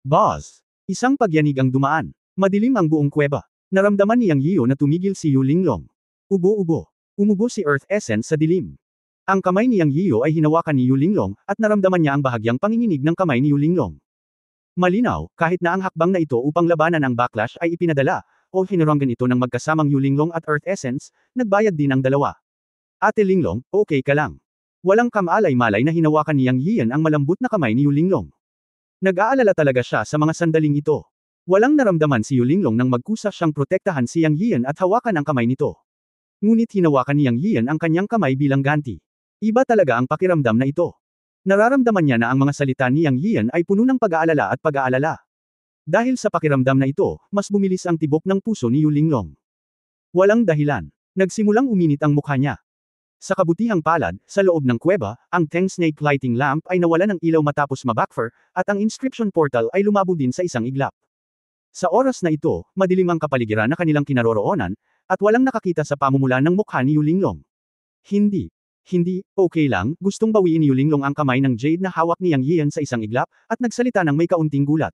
[SPEAKER 1] Buzz! Isang pagyanig ang dumaan. Madilim ang buong kuweba. Naramdaman ni Yang Yiu na tumigil si Yu Linglong. Ubo-ubo. Umubo si Earth Essence sa dilim. Ang kamay ni Yang Yiu ay hinawakan ni Yu Linglong, at naramdaman niya ang bahagyang panginginig ng kamay ni Yu Linglong. Malinaw, kahit na ang hakbang na ito upang labanan ang backlash ay ipinadala, o hinuranggan ito ng magkasamang Yu Linglong at Earth Essence, nagbayad din ang dalawa. Ate Linglong, okay ka lang. Walang kamalay-malay na hinawakan ni Yang Yian ang malambot na kamay ni Yu Linglong. Nag-aalala talaga siya sa mga sandaling ito. Walang naramdaman si Yu Linglong nang magkusa siyang protektahan si Yang Yian at hawakan ang kamay nito. Ngunit hinawakan ni Yang Yian ang kanyang kamay bilang ganti. Iba talaga ang pakiramdam na ito. Nararamdaman niya na ang mga salita ni Yang Yian ay puno ng pag-aalala at pag-aalala. Dahil sa pakiramdam na ito, mas bumilis ang tibok ng puso ni Yu Linglong. Walang dahilan. Nagsimulang uminit ang mukha niya. Sa kabutihang palad, sa loob ng kuweba, ang Teng Snake lighting lamp ay nawala ng ilaw matapos mabackfire, at ang inscription portal ay lumabo din sa isang iglap. Sa oras na ito, madilim ang kapaligiran na kanilang kinaroroonan, at walang nakakita sa pamumula ng mukha ni Yu Linglong. Hindi, okay lang, gustong bawiin ni Yu Linglong ang kamay ng jade na hawak ni Yang Yian sa isang iglap, at nagsalita ng may kaunting gulat.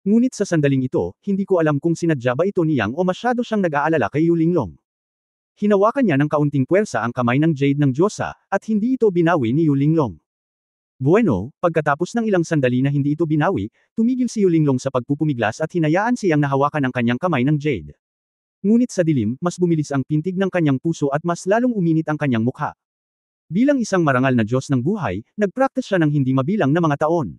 [SPEAKER 1] Ngunit sa sandaling ito, hindi ko alam kung sinadya ba ito ni Yang o masyado siyang nag-aalala kay Yu Linglong. Hinawakan niya ng kaunting puwersa ang kamay ng jade ng Diyosa, at hindi ito binawi ni Yu Linglong. Bueno, pagkatapos ng ilang sandali na hindi ito binawi, tumigil si Yu Linglong sa pagpupumiglas at hinayaan siyang nahawakan ang kanyang kamay ng jade. Ngunit sa dilim, mas bumilis ang pintig ng kanyang puso at mas lalong uminit ang kanyang mukha. Bilang isang marangal na Diyos ng buhay, nagpractice siya ng hindi mabilang na mga taon.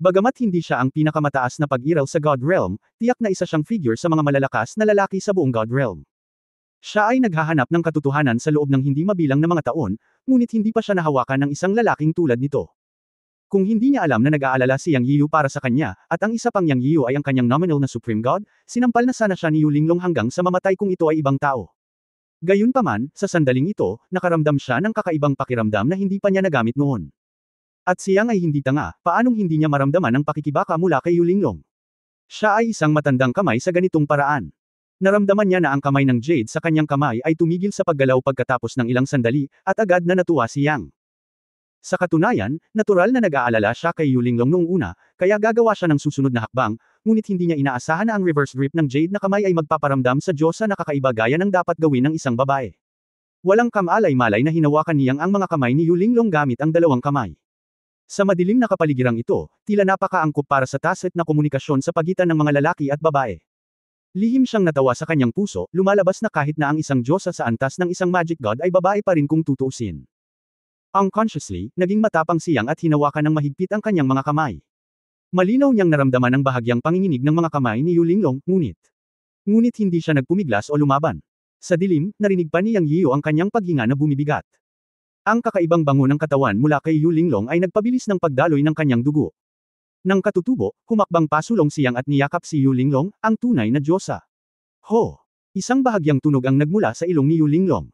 [SPEAKER 1] Bagamat hindi siya ang pinakamataas na pag-iral sa God Realm, tiyak na isa siyang figure sa mga malalakas na lalaki sa buong God Realm. Siya ay naghahanap ng katotohanan sa loob ng hindi mabilang na mga taon, ngunit hindi pa siya nahawakan ng isang lalaking tulad nito. Kung hindi niya alam na nag-aalala si Yang Yiu para sa kanya, at ang isa pang Yang Yiu ay ang kanyang nominal na Supreme God, sinampal na sana siya ni Yu Linglong hanggang sa mamatay kung ito ay ibang tao. Gayunpaman, sa sandaling ito, nakaramdam siya ng kakaibang pakiramdam na hindi pa niya nagamit noon. At siyang ay hindi tanga, paanong hindi niya maramdaman ang pakikibaka mula kay Yu Linglong? Siya ay isang matandang kamay sa ganitong paraan. Naramdaman niya na ang kamay ng Jade sa kanyang kamay ay tumigil sa paggalaw pagkatapos ng ilang sandali, at agad na natuwa si Yang. Sa katunayan, natural na nag-aalala siya kay Yu Linglong noong una, kaya gagawa siya ng susunod na hakbang, ngunit hindi niya inaasahan na ang reverse grip ng Jade na kamay ay magpaparamdam sa Diyosa na kakaiba gaya ng dapat gawin ng isang babae. Walang kamalay-malay na hinawakan niyang ang mga kamay ni Yu Linglong gamit ang dalawang kamay. Sa madilim na kapaligiran ito, tila napakaangkop para sa tacit na komunikasyon sa pagitan ng mga lalaki at babae. Lihim siyang natawa sa kanyang puso, lumalabas na kahit na ang isang Diyosa sa antas ng isang magic god ay babae pa rin kung tutuusin. Unconsciously, naging matapang si Yang at hinawakan ng mahigpit ang kanyang mga kamay. Malinaw niyang naramdaman ang bahagyang panginginig ng mga kamay ni Yu Linglong, ngunit hindi siya nagpumiglas o lumaban. Sa dilim, narinig pa ni Yang Yiyo ang kanyang paghinga na bumibigat. Ang kakaibang bango ng katawan mula kay Yu Linglong ay nagpabilis ng pagdaloy ng kanyang dugo. Nang katutubo, humakbang pasulong si Yang at niyakap si Yu Linglong, ang tunay na Diyosa. Ho! Isang bahagyang tunog ang nagmula sa ilong ni Yu Linglong.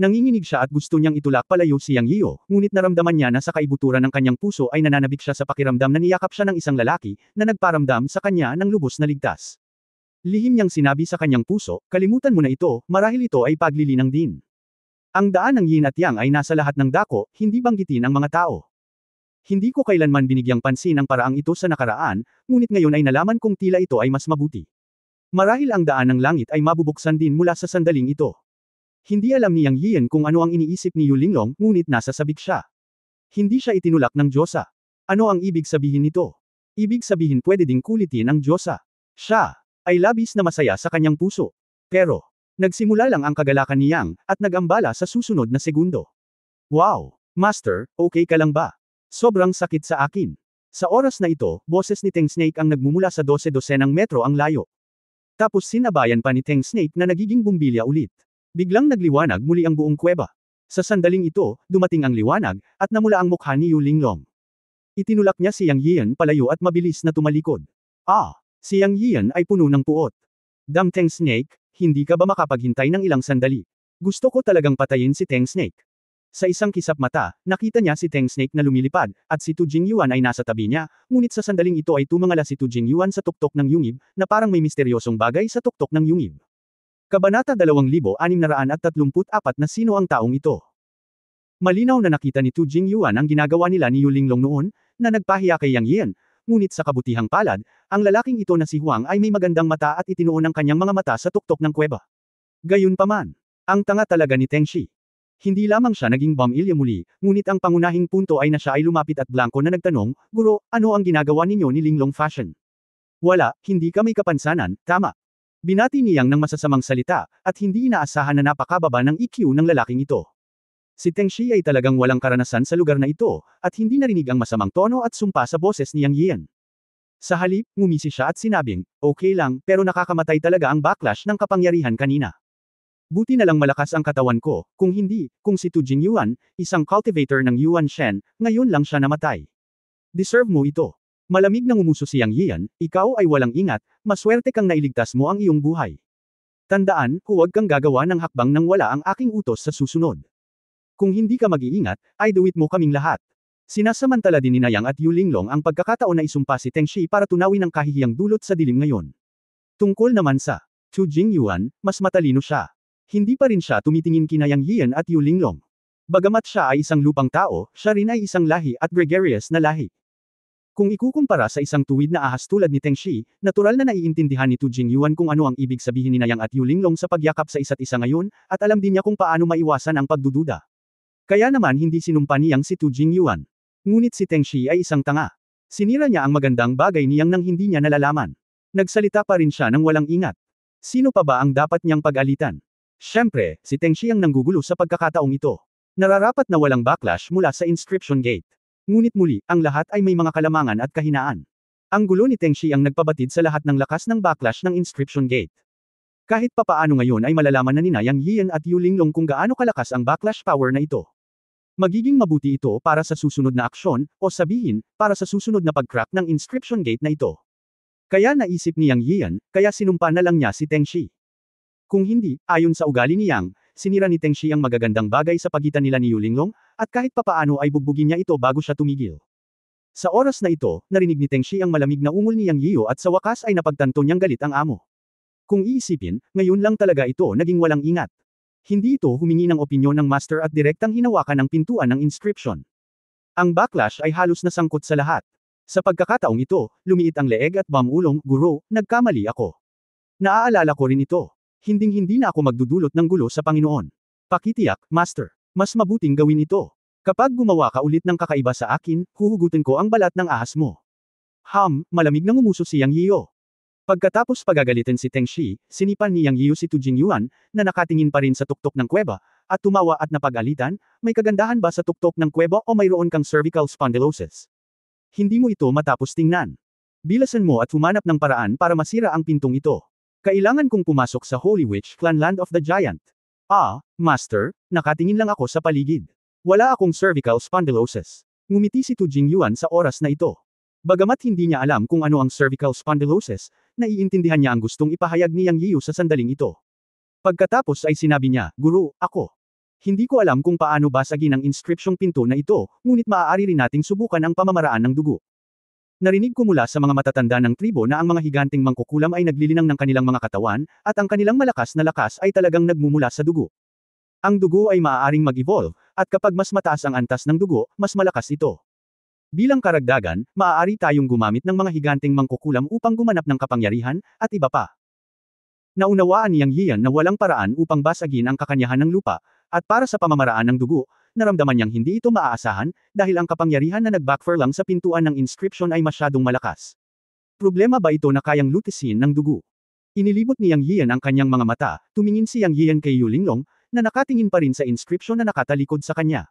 [SPEAKER 1] Nanginginig siya at gusto niyang itulak palayo si Yang Yiyo, ngunit naramdaman niya na sa kaibuturan ng kanyang puso ay nananabik siya sa pakiramdam na niyakap siya ng isang lalaki, na nagparamdam sa kanya ng lubos na ligtas. Lihim niyang sinabi sa kanyang puso, kalimutan mo na ito, marahil ito ay paglilinang din. Ang daan ng Yin at Yang ay nasa lahat ng dako, hindi banggitin ang mga tao. Hindi ko kailanman binigyang pansin ang paraang ito sa nakaraan, ngunit ngayon ay nalaman kong tila ito ay mas mabuti. Marahil ang daan ng langit ay mabubuksan din mula sa sandaling ito. Hindi alam ni Yang Yian kung ano ang iniisip ni Yu Linglong, ngunit nasa sabik siya. Hindi siya itinulak ng Diyosa. Ano ang ibig sabihin nito? Ibig sabihin pwede ding kulitin ang Diyosa. Siya ay labis na masaya sa kanyang puso. Pero, nagsimula lang ang kagalakan ni Yang, at nag-ambala sa susunod na segundo. Wow! Master, okay ka lang ba? Sobrang sakit sa akin. Sa oras na ito, boses ni Teng Snake ang nagmumula sa 12-dosenang metro ang layo. Tapos sinabayan pa ni Teng Snake na nagiging bumbilya ulit. Biglang nagliwanag muli ang buong kuweba. Sa sandaling ito, dumating ang liwanag, at namula ang mukha ni Yu Linglong. Itinulak niya si Yang Yian palayo at mabilis na tumalikod. Si Yang Yian ay puno ng puot. Dam Teng Snake, hindi ka ba makapaghintay ng ilang sandali? Gusto ko talagang patayin si Teng Snake. Sa isang kisap mata, nakita niya si Teng Snake na lumilipad, at si Tu Jingyuan ay nasa tabi niya, ngunit sa sandaling ito ay tumangala si Tu Jingyuan sa tuktok ng yungib, na parang may misteryosong bagay sa tuktok ng yungib. Kabanata 2634 na sino ang taong ito? Malinaw na nakita ni Tu Jingyuan ang ginagawa nila ni Yu Linglong noon, na nagpahiya kay Yang Yian, ngunit sa kabutihang palad, ang lalaking ito na si Huang ay may magandang mata at itinuon ang kanyang mga mata sa tuktok ng kuweba. Gayunpaman, ang tanga talaga ni Teng Shi. Hindi lamang siya naging bumilya muli, ngunit ang pangunahing punto ay na siya ay lumapit at blanko na nagtanong, Guro, ano ang ginagawa ninyo ni Linglong Fashion? Wala, hindi ka may kapansanan, tama. Binati ni Yang ng masasamang salita, at hindi inaasahan na napakababa ng EQ ng lalaking ito. Si Teng Shi ay talagang walang karanasan sa lugar na ito, at hindi narinig ang masamang tono at sumpa sa boses ni Yang Yian. Sa halip, ngumisi siya at sinabing, okay lang, pero nakakamatay talaga ang backlash ng kapangyarihan kanina. Buti na lang malakas ang katawan ko, kung si Tu Jingyuan, isang cultivator ng Yuan Shen, ngayon lang siya namatay. Deserve mo ito. Malamig na ngumuso si Yang Yian, ikaw ay walang ingat, maswerte kang nailigtas mo ang iyong buhay. Tandaan, huwag kang gagawa ng hakbang nang wala ang aking utos sa susunod. Kung hindi ka mag-iingat, ay duwit mo kaming lahat. Sinasamantala din ni Yang at Yu Linglong ang pagkakataon na isumpa si Teng Shi para tunawin ang kahihiyang dulot sa dilim ngayon. Tungkol naman sa Tu Jingyuan, mas matalino siya. Hindi pa rin siya tumitingin kina Yang Yian at Yu Linglong. Bagamat siya ay isang lupang tao, siya rin ay isang lahi at gregarious na lahi. Kung ikukumpara sa isang tuwid na ahas tulad ni Teng Shi, natural na naiintindihan ni Tu Jingyuan kung ano ang ibig sabihin ni Yang at Yu Linglong sa pagyakap sa isa't isa ngayon, at alam din niya kung paano maiwasan ang pagdududa. Kaya naman hindi sinumpa ni Yang si Tu Jingyuan. Ngunit si Teng Shi ay isang tanga. Sinira niya ang magandang bagay ni Yang nang hindi niya nalalaman. Nagsalita pa rin siya nang walang ingat. Sino pa ba ang dapat niyang pag-alitan? Siyempre, si Teng Shi ang nanggugulo sa pagkakataong ito. Nararapat na walang backlash mula sa Inscription Gate. Ngunit muli, ang lahat ay may mga kalamangan at kahinaan. Ang gulo ni Teng Shi ang nagpabatid sa lahat ng lakas ng backlash ng Inscription Gate. Kahit papaano ngayon ay malalaman na nina Yang Yian at Yu Linglong kung gaano kalakas ang backlash power na ito. Magiging mabuti ito para sa susunod na aksyon, o sabihin, para sa susunod na pag-crack ng Inscription Gate na ito. Kaya naisip ni Yang Yian, kaya sinumpa na lang niya si Teng Shi. Kung hindi, ayon sa ugali ni Yang, sinira ni Teng Shi ang magagandang bagay sa pagitan nila ni Yu Linglong, at kahit papaano ay bugbugin niya ito bago siya tumigil. Sa oras na ito, narinig ni Tengshi ang malamig na ungol ni Yang Yiyo at sa wakas ay napagtanto niyang galit ang amo. Kung iisipin, ngayon lang talaga ito naging walang ingat. Hindi ito humingi ng opinyon ng master at direktang hinawakan ang pintuan ng inscription. Ang backlash ay halos nasangkot sa lahat. Sa pagkakataong ito, lumiit ang leeg at bamulong, guro, nagkamali ako. Naaalala ko rin ito. Hinding-hindi na ako magdudulot ng gulo sa Panginoon. Pakitiyak, master. Mas mabuting gawin ito. Kapag gumawa ka ulit ng kakaiba sa akin, huhugutin ko ang balat ng ahas mo. Malamig nang umuso si Yang Yiyo. Pagkatapos pagagalitin si Tengshi, sinipan ni Yang Yiyo si Tu Jingyuan, na nakatingin pa rin sa tuktok ng kuweba, at tumawa at napag-alitan, may kagandahan ba sa tuktok ng kuweba o mayroon kang cervical spondylosis? Hindi mo ito matapos tingnan. Bilasan mo at humanap ng paraan para masira ang pintong ito. Kailangan kong pumasok sa Holy Witch Clan Land of the Giant. Master, nakatingin lang ako sa paligid. Wala akong cervical spondylosis. Ngumiti si Tu Jingyuan sa oras na ito. Bagamat hindi niya alam kung ano ang cervical spondylosis, naiintindihan niya ang gustong ipahayag ni Yang Yiyo sa sandaling ito. Pagkatapos ay sinabi niya, Guru, ako. Hindi ko alam kung paano basagin ang inscripsyong pinto na ito, ngunit maaari rin nating subukan ang pamamaraan ng dugo. Narinig ko mula sa mga matatanda ng tribo na ang mga higanting mangkukulam ay naglilinang ng kanilang mga katawan, at ang kanilang malakas na lakas ay talagang nagmumula sa dugo. Ang dugo ay maaaring mag-evolve, at kapag mas mataas ang antas ng dugo, mas malakas ito. Bilang karagdagan, maaari tayong gumamit ng mga higanting mangkukulam upang gumanap ng kapangyarihan, at iba pa. Naunawaan ni Yang Yiyan na walang paraan upang basagin ang kakanyahan ng lupa, at para sa pamamaraan ng dugo, naramdaman niyang hindi ito maaasahan, dahil ang kapangyarihan na nag-backfire lang sa pintuan ng inscription ay masyadong malakas. Problema ba ito na kayang lutisin ng dugo? Inilibot ni Yang Yiyan ang kanyang mga mata, tumingin si Yang Yiyan kay Yu Linglong, na nakatingin pa rin sa inscription na nakatalikod sa kanya.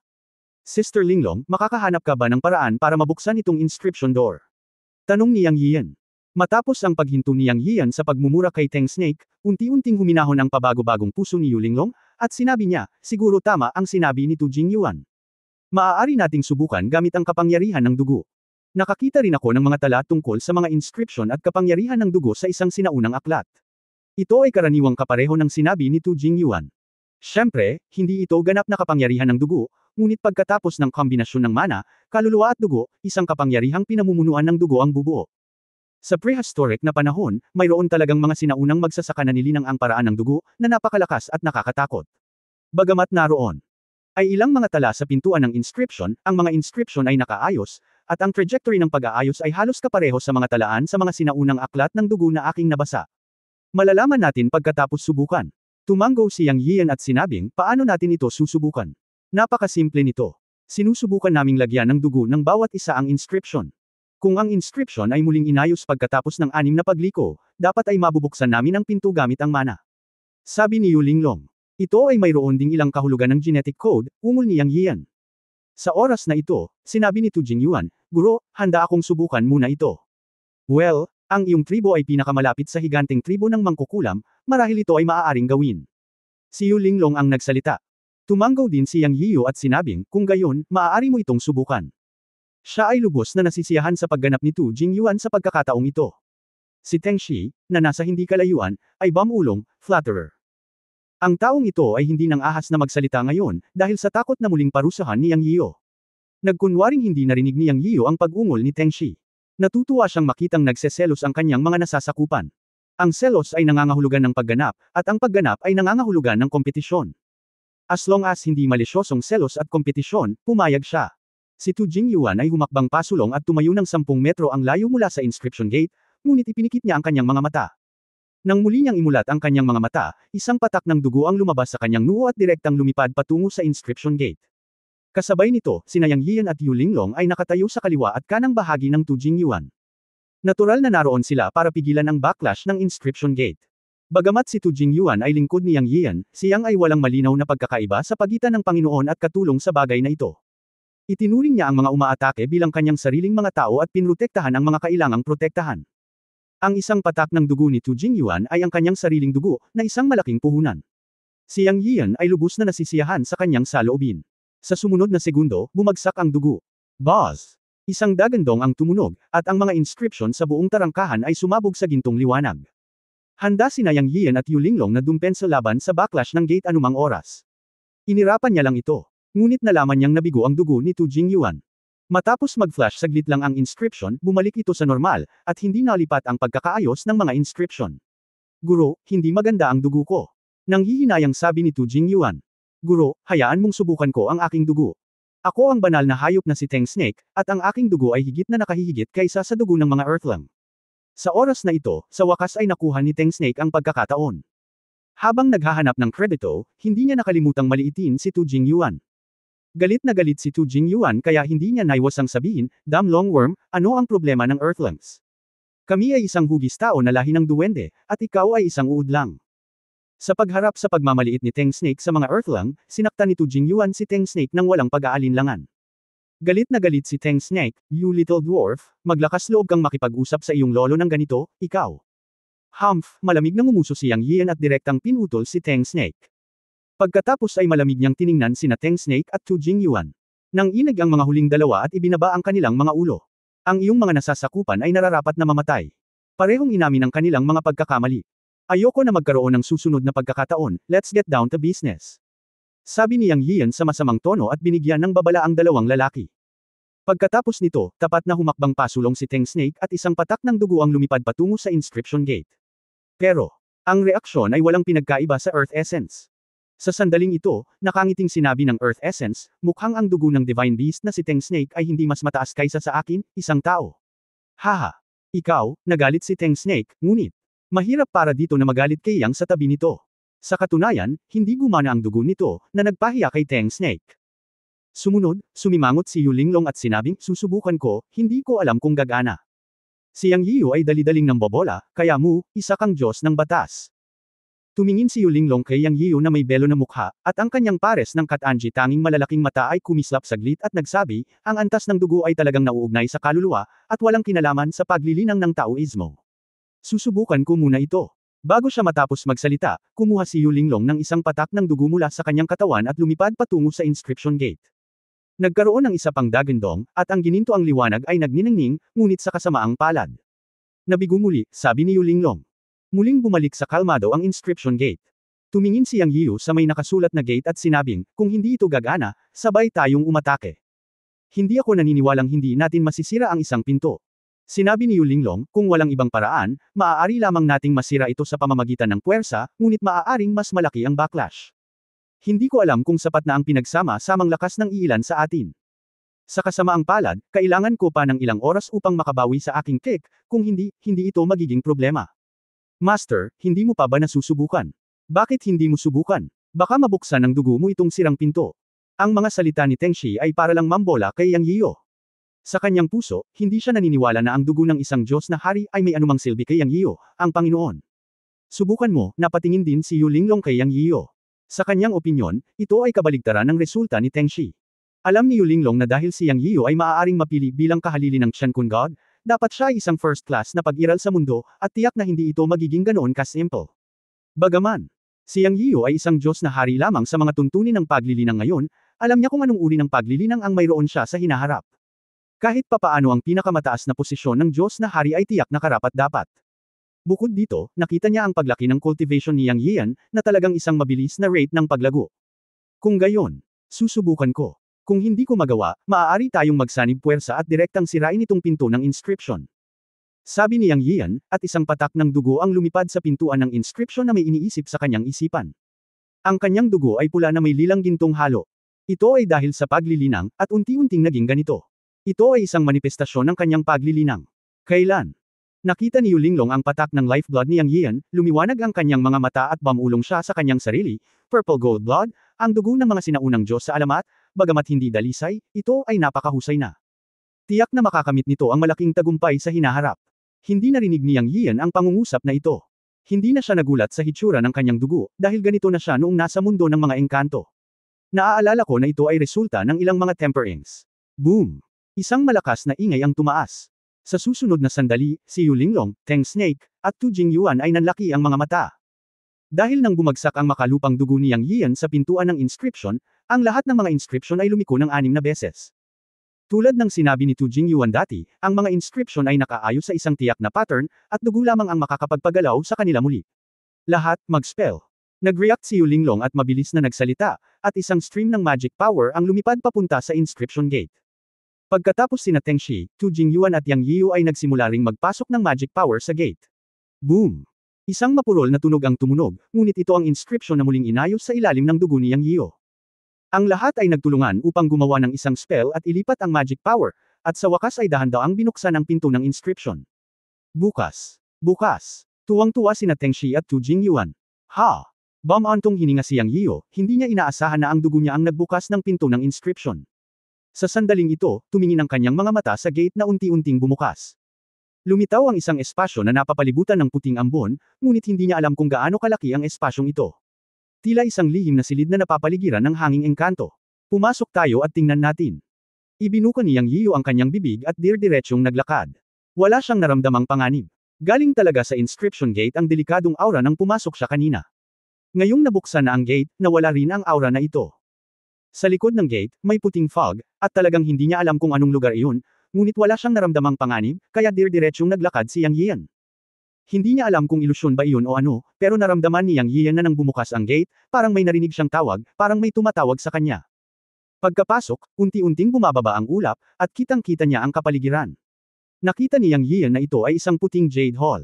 [SPEAKER 1] Sister Linglong, makakahanap ka ba ng paraan para mabuksan itong inscription door? Tanong ni Yang Yiyan. Matapos ang paghinto ni Yang Yiyan sa pagmumura kay Teng Snake, unti-unting huminahon ang pabago-bagong puso ni Yu Linglong, at sinabi niya, siguro tama ang sinabi ni Tu Jingyuan. Maaari nating subukan gamit ang kapangyarihan ng dugo. Nakakita rin ako ng mga tala tungkol sa mga inscription at kapangyarihan ng dugo sa isang sinaunang aklat. Ito ay karaniwang kapareho ng sinabi ni Tu Jingyuan. Siyempre, hindi ito ganap na kapangyarihan ng dugo, ngunit pagkatapos ng kombinasyon ng mana, kaluluwa at dugo, isang kapangyarihang pinamumunuan ng dugo ang bubuo. Sa prehistoric na panahon, mayroon talagang mga sinaunang magsasaka na nilinang ang paraan ng dugo, na napakalakas at nakakatakot. Bagamat naroon ay ilang mga tala sa pintuan ng inscription, ang mga inscription ay nakaayos, at ang trajectory ng pag-aayos ay halos kapareho sa mga talaan sa mga sinaunang aklat ng dugo na aking nabasa. Malalaman natin pagkatapos subukan. Tumanggo si Yang Yiyan at sinabing, paano natin ito susubukan? Napakasimple nito. Sinusubukan naming lagyan ng dugo ng bawat isa ang inscription. Kung ang inscription ay muling inayos pagkatapos ng 6 na pagliko, dapat ay mabubuksan namin ang pinto gamit ang mana. Sabi ni Yu Linglong. Ito ay mayroon ding ilang kahulugan ng genetic code, ungol ni Yang Yiyan. Sa oras na ito, sinabi ni Tu Jingyuan, Guro, handa akong subukan muna ito. Well, ang iyong tribo ay pinakamalapit sa higanting tribo ng mangkukulam, marahil ito ay maaaring gawin. Si Yu Linglong ang nagsalita. Tumanggaw din si Yang Yiyo at sinabing, kung gayon, maaari mo itong subukan. Siya ay lubos na nasisiyahan sa pagganap ni Tu Jingyuan sa pagkakataong ito. Si Tengshi, na nasa hindi kalayuan, ay bamulong, flatterer. Ang taong ito ay hindi nang ahas na magsalita ngayon, dahil sa takot na muling parusahan ni Yang Yiyo. Nagkunwaring hindi narinig ni Yang Yiyo ang pag-ungol ni Tengshi. Natutuwa siyang makitang nagseselos ang kanyang mga nasasakupan. Ang selos ay nangangahulugan ng pagganap, at ang pagganap ay nangangahulugan ng kompetisyon. As long as hindi malisyosong selos at kompetisyon, pumayag siya. Si Tu Jingyuan ay humakbang pasulong at tumayo ng 10 metro ang layo mula sa inscription gate, ngunit ipinikit niya ang kanyang mga mata. Nang muli niyang imulat ang kanyang mga mata, isang patak ng dugo ang lumabas sa kanyang noo at direktang lumipad patungo sa inscription gate. Kasabay nito, sina Yang Yiyan at Yu Linglong ay nakatayo sa kaliwa at kanang bahagi ng Tu Jingyuan. Natural na naroon sila para pigilan ang backlash ng inscription gate. Bagamat si Tu Jingyuan ay lingkod ni Yang Yiyan, siyang ay walang malinaw na pagkakaiba sa pagitan ng Panginoon at katulong sa bagay na ito. Itinuring niya ang mga umaatake bilang kanyang sariling mga tao at pinrotektahan ang mga kailangang protektahan. Ang isang patak ng dugo ni Tu Jingyuan ay ang kanyang sariling dugo, na isang malaking puhunan. Si Yang Yiyan ay lubos na nasisiyahan sa kanyang saloobin. Sa sumunod na segundo, bumagsak ang dugo. Buzz! Isang dagandong ang tumunog, at ang mga inscription sa buong tarangkahan ay sumabog sa gintong liwanag. Handa sina Yang Yiyan at Yu Linglong na dumpen sa laban sa backlash ng gate anumang oras. Inirapan niya lang ito. Ngunit nalaman niyang nabigo ang dugo ni Tu Jingyuan. Matapos mag-flash saglit lang ang inscription, bumalik ito sa normal, at hindi nalipat ang pagkakaayos ng mga inscription. Guro, hindi maganda ang dugo ko. Nanghihinayang sabi ni Tu Jingyuan. Guro, hayaan mong subukan ko ang aking dugo. Ako ang banal na hayop na si Tang Snake, at ang aking dugo ay higit na nakahihigit kaysa sa dugo ng mga Earthling. Sa oras na ito, sa wakas ay nakuha ni Tang Snake ang pagkakataon. Habang naghahanap ng kredito, hindi niya nakalimutang maliitin si Tu Jingyuan. Galit na galit si Tu Jingyuan kaya hindi niya naiwasang sabihin, Damn Longworm, ano ang problema ng Earthlings? Kami ay isang hugis tao na lahi ng duwende, at ikaw ay isang uod lang. Sa pagharap sa pagmamaliit ni Tang Snake sa mga Earthling, sinaktan ni Tu Jingyuan si Tang Snake nang walang pag-aalinlangan. Galit na galit si Tang Snake, You little dwarf, maglakas loob kang makipag-usap sa iyong lolo ng ganito, ikaw. Humph, malamig na ngumuso si Yang Yian at direktang pinutol si Tang Snake. Pagkatapos ay malamig niyang tiningnan sina Tang Snake at Tu Jingyuan. Nang inig ang mga huling dalawa at ibinaba ang kanilang mga ulo. Ang iyong mga nasasakupan ay nararapat na mamatay. Parehong inamin ang kanilang mga pagkakamali. Ayoko na magkaroon ng susunod na pagkakataon, let's get down to business. Sabi ni Yang Yian sa masamang tono at binigyan ng babala ang dalawang lalaki. Pagkatapos nito, tapat na humakbang pasulong si Tang Snake at isang patak ng dugo ang lumipad patungo sa inscription gate. Pero, ang reaksyon ay walang pinagkaiba sa Earth Essence. Sa sandaling ito, nakangiting sinabi ng Earth Essence, mukhang ang dugo ng Divine Beast na si Tang Snake ay hindi mas mataas kaysa sa akin, isang tao. Haha. Ikaw, nagalit si Tang Snake, ngunit, mahirap para dito na magalit kay Yang sa tabi nito. Sa katunayan, hindi gumana ang dugo nito, na nagpahiya kay Tang Snake. Sumunod, sumimangot si Yu Linglong at sinabing, susubukan ko, hindi ko alam kung gagana. Si Yang Yiu ay dali-daling nambobola, kaya mo, isa kang Diyos ng batas. Tumingin si Yu Linglong kay Yang Yiu na may belo na mukha, at ang kanyang pares ng Katanji tanging malalaking mata ay kumislap saglit at nagsabi, ang antas ng dugo ay talagang nauugnay sa kaluluwa, at walang kinalaman sa paglilinang ng Taoismo. Susubukan ko muna ito. Bago siya matapos magsalita, kumuha si Yu Linglong ng isang patak ng dugo mula sa kanyang katawan at lumipad patungo sa inscription gate. Nagkaroon ng isa pang dagandong, at ang gininto ang liwanag ay nagniningning, ngunit sa kasamaang palad. Nabigo muli, sabi ni Yu Linglong. Muling bumalik sa kalmado ang inscription gate. Tumingin si Yang Yiu sa may nakasulat na gate at sinabing, kung hindi ito gagana, sabay tayong umatake. Hindi ako naniniwalang hindi natin masisira ang isang pinto. Sinabi ni Yu Linglong, kung walang ibang paraan, maaari lamang nating masira ito sa pamamagitan ng puwersa, ngunit maaaring mas malaki ang backlash. Hindi ko alam kung sapat na ang pinagsama-samang lakas ng iilan sa atin. Sa kasamaang palad, kailangan ko pa ng ilang oras upang makabawi sa aking kick, kung hindi, hindi ito magiging problema. Master, hindi mo pa ba nasusubukan? Bakit hindi mo subukan? Baka mabuksan ng dugo mo itong sirang pinto. Ang mga salita ni Tengshi ay para lang mambola kay Yang Yiu. Sa kanyang puso, hindi siya naniniwala na ang dugo ng isang Diyos na hari ay may anumang silbi kay Yang Yiu, ang Panginoon. Subukan mo, napatingin din si Yu Linglong kay Yang Yiu. Sa kanyang opinyon, ito ay kabaligtaran ng resulta ni Tengshi. Alam ni Yu Linglong na dahil si Yang Yiu ay maaaring mapili bilang kahalili ng Qiankun God, dapat siya ay isang first class na pag-iral sa mundo, at tiyak na hindi ito magiging ganoon ka-simple. Bagaman, si Yang Yiu ay isang Diyos na hari lamang sa mga tuntunin ng paglilinang ngayon, alam niya kung anong uri ng paglilinang ang mayroon siya sa hinaharap. Kahit papaano ang pinakamataas na posisyon ng Diyos na hari ay tiyak na karapat-dapat. Bukod dito, nakita niya ang paglaki ng cultivation ni Yang Yian, na talagang isang mabilis na rate ng paglago. Kung gayon, susubukan ko. Kung hindi ko magawa, maaari tayong magsanib puwersa at direktang sirain itong pinto ng inscription. Sabi ni Yang Yian, at isang patak ng dugo ang lumipad sa pintuan ng inscription na may iniisip sa kanyang isipan. Ang kanyang dugo ay pula na may lilang gintong halo. Ito ay dahil sa paglilinang, at unti-unting naging ganito. Ito ay isang manifestasyon ng kanyang paglilinang. Kailan? Nakita ni Yu Linglong ang patak ng lifeblood ni Yang Yian, lumiwanag ang kanyang mga mata at bumulong siya sa kanyang sarili, purple gold blood, ang dugo ng mga sinaunang Diyos sa alamat, bagamat hindi dalisay, ito ay napakahusay na. Tiyak na makakamit nito ang malaking tagumpay sa hinaharap. Hindi narinig ni Yang Yian ang pangungusap na ito. Hindi na siya nagulat sa hitsura ng kanyang dugo, dahil ganito na siya noong nasa mundo ng mga engkanto. Naaalala ko na ito ay resulta ng ilang mga temperings. Boom! Isang malakas na ingay ang tumaas. Sa susunod na sandali, si Yu Linglong, Tang Snake, at Tu Jingyuan ay nanlaki ang mga mata. Dahil nang bumagsak ang makalupang dugo ni Yang Yian sa pintuan ng inscription, ang lahat ng mga inscription ay lumiko ng 6 na beses. Tulad ng sinabi ni Tu Jingyuan dati, ang mga inscription ay nakaayos sa isang tiyak na pattern, at dugo lamang ang makakapagpagalaw sa kanila muli. Lahat, mag-spell. Nag-react si Yu Linglong at mabilis na nagsalita, at isang stream ng magic power ang lumipad papunta sa inscription gate. Pagkatapos sina Teng Shi, Tu Jingyuan at Yang Yiyu ay nagsimula ring magpasok ng magic power sa gate. Boom! Isang mapurol na tunog ang tumunog, ngunit ito ang inscription na muling inayos sa ilalim ng dugo ni Yang Yiyu. Ang lahat ay nagtulungan upang gumawa ng isang spell at ilipat ang magic power, at sa wakas ay dahan-daang binuksan ang pinto ng inscription. Bukas. Bukas. Tuwang-tuwa sina Teng Shi at Tu Jingyuan. Ha! Bumantong hininga si Yang Yiyu, hindi niya inaasahan na ang dugo niya ang nagbukas ng pinto ng inscription. Sa sandaling ito, tumingin ang kanyang mga mata sa gate na unti-unting bumukas. Lumitaw ang isang espasyo na napapalibutan ng puting ambon, ngunit hindi niya alam kung gaano kalaki ang espasyong ito. Tila isang lihim na silid na napapaligiran ng hanging engkanto. Pumasok tayo at tingnan natin. Ibinuka ni Yang Yiyu ang kanyang bibig at dir-diretsyong naglakad. Wala siyang naramdamang panganib. Galing talaga sa inscription gate ang delikadong aura nang pumasok siya kanina. Ngayong nabuksan na ang gate, nawala rin ang aura na ito. Sa likod ng gate, may puting fog, at talagang hindi niya alam kung anong lugar iyon, ngunit wala siyang naramdamang panganib, kaya dir-diretsyong naglakad si Yang Yiyan. Hindi niya alam kung ilusyon ba iyon o ano, pero naramdaman ni Yang Yiyan na nang bumukas ang gate, parang may narinig siyang tawag, parang may tumatawag sa kanya. Pagkapasok, unti-unting bumababa ang ulap, at kitang-kita niya ang kapaligiran. Nakita ni Yang Yiyan na ito ay isang puting Jade Hall.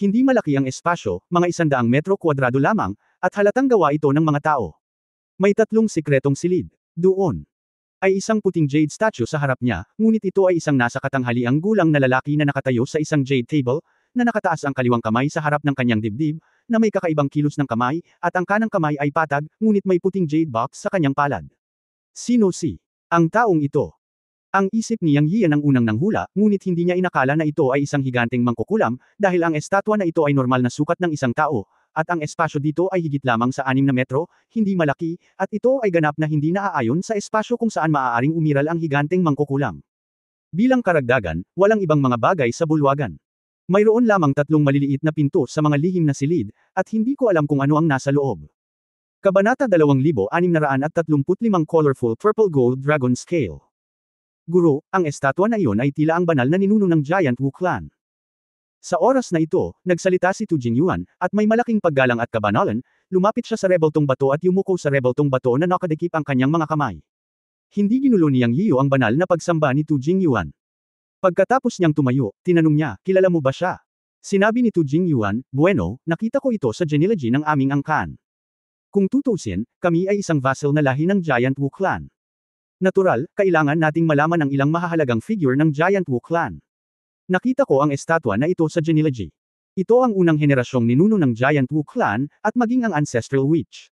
[SPEAKER 1] Hindi malaki ang espasyo, mga 100 metro kwadrado lamang, at halatang gawa ito ng mga tao. May 3 sikretong silid. Doon ay isang puting jade statue sa harap niya, ngunit ito ay isang nasa katanghaliang gulang na lalaki na nakatayo sa isang jade table, na nakataas ang kaliwang kamay sa harap ng kanyang dibdib, na may kakaibang kilos ng kamay, at ang kanang kamay ay patag, ngunit may puting jade box sa kanyang palad. Sino si ang taong ito? Ang isip ni Yang Yiyan ang unang nanghula, ngunit hindi niya inakala na ito ay isang higanteng mangkukulam, dahil ang estatwa na ito ay normal na sukat ng isang tao, at ang espasyo dito ay higit lamang sa 6 na metro, hindi malaki, at ito ay ganap na hindi naaayon sa espasyo kung saan maaaring umiral ang higanteng mangkukulam. Bilang karagdagan, walang ibang mga bagay sa bulwagan. Mayroon lamang 3 maliliit na pinto sa mga lihim na silid, at hindi ko alam kung ano ang nasa loob. Kabanata 2635 Colorful Purple Gold Dragon Scale. Guro, ang estatwa na iyon ay tila ang banal na ninuno ng Giant Wu Clan. Sa oras na ito, nagsalita si Tu Jingyuan, at may malaking paggalang at kabanalan, lumapit siya sa rebeltong bato at yumuko sa rebeltong bato na nakadikip ang kanyang mga kamay. Hindi ginulo ni Yang Yiyu ang banal na pagsamba ni Tu Jingyuan. Pagkatapos niyang tumayo, tinanong niya, kilala mo ba siya? Sinabi ni Tu Jingyuan, bueno, nakita ko ito sa genealogy ng aming angkan. Kung tutusin, kami ay isang vassal na lahi ng Giant Wu Clan. Natural, kailangan nating malaman ang ilang mahahalagang figure ng Giant Wu Clan. Nakita ko ang estatwa na ito sa genealogy. Ito ang unang henerasyong ninuno ng Giant Wu Clan, at maging ang Ancestral Witch.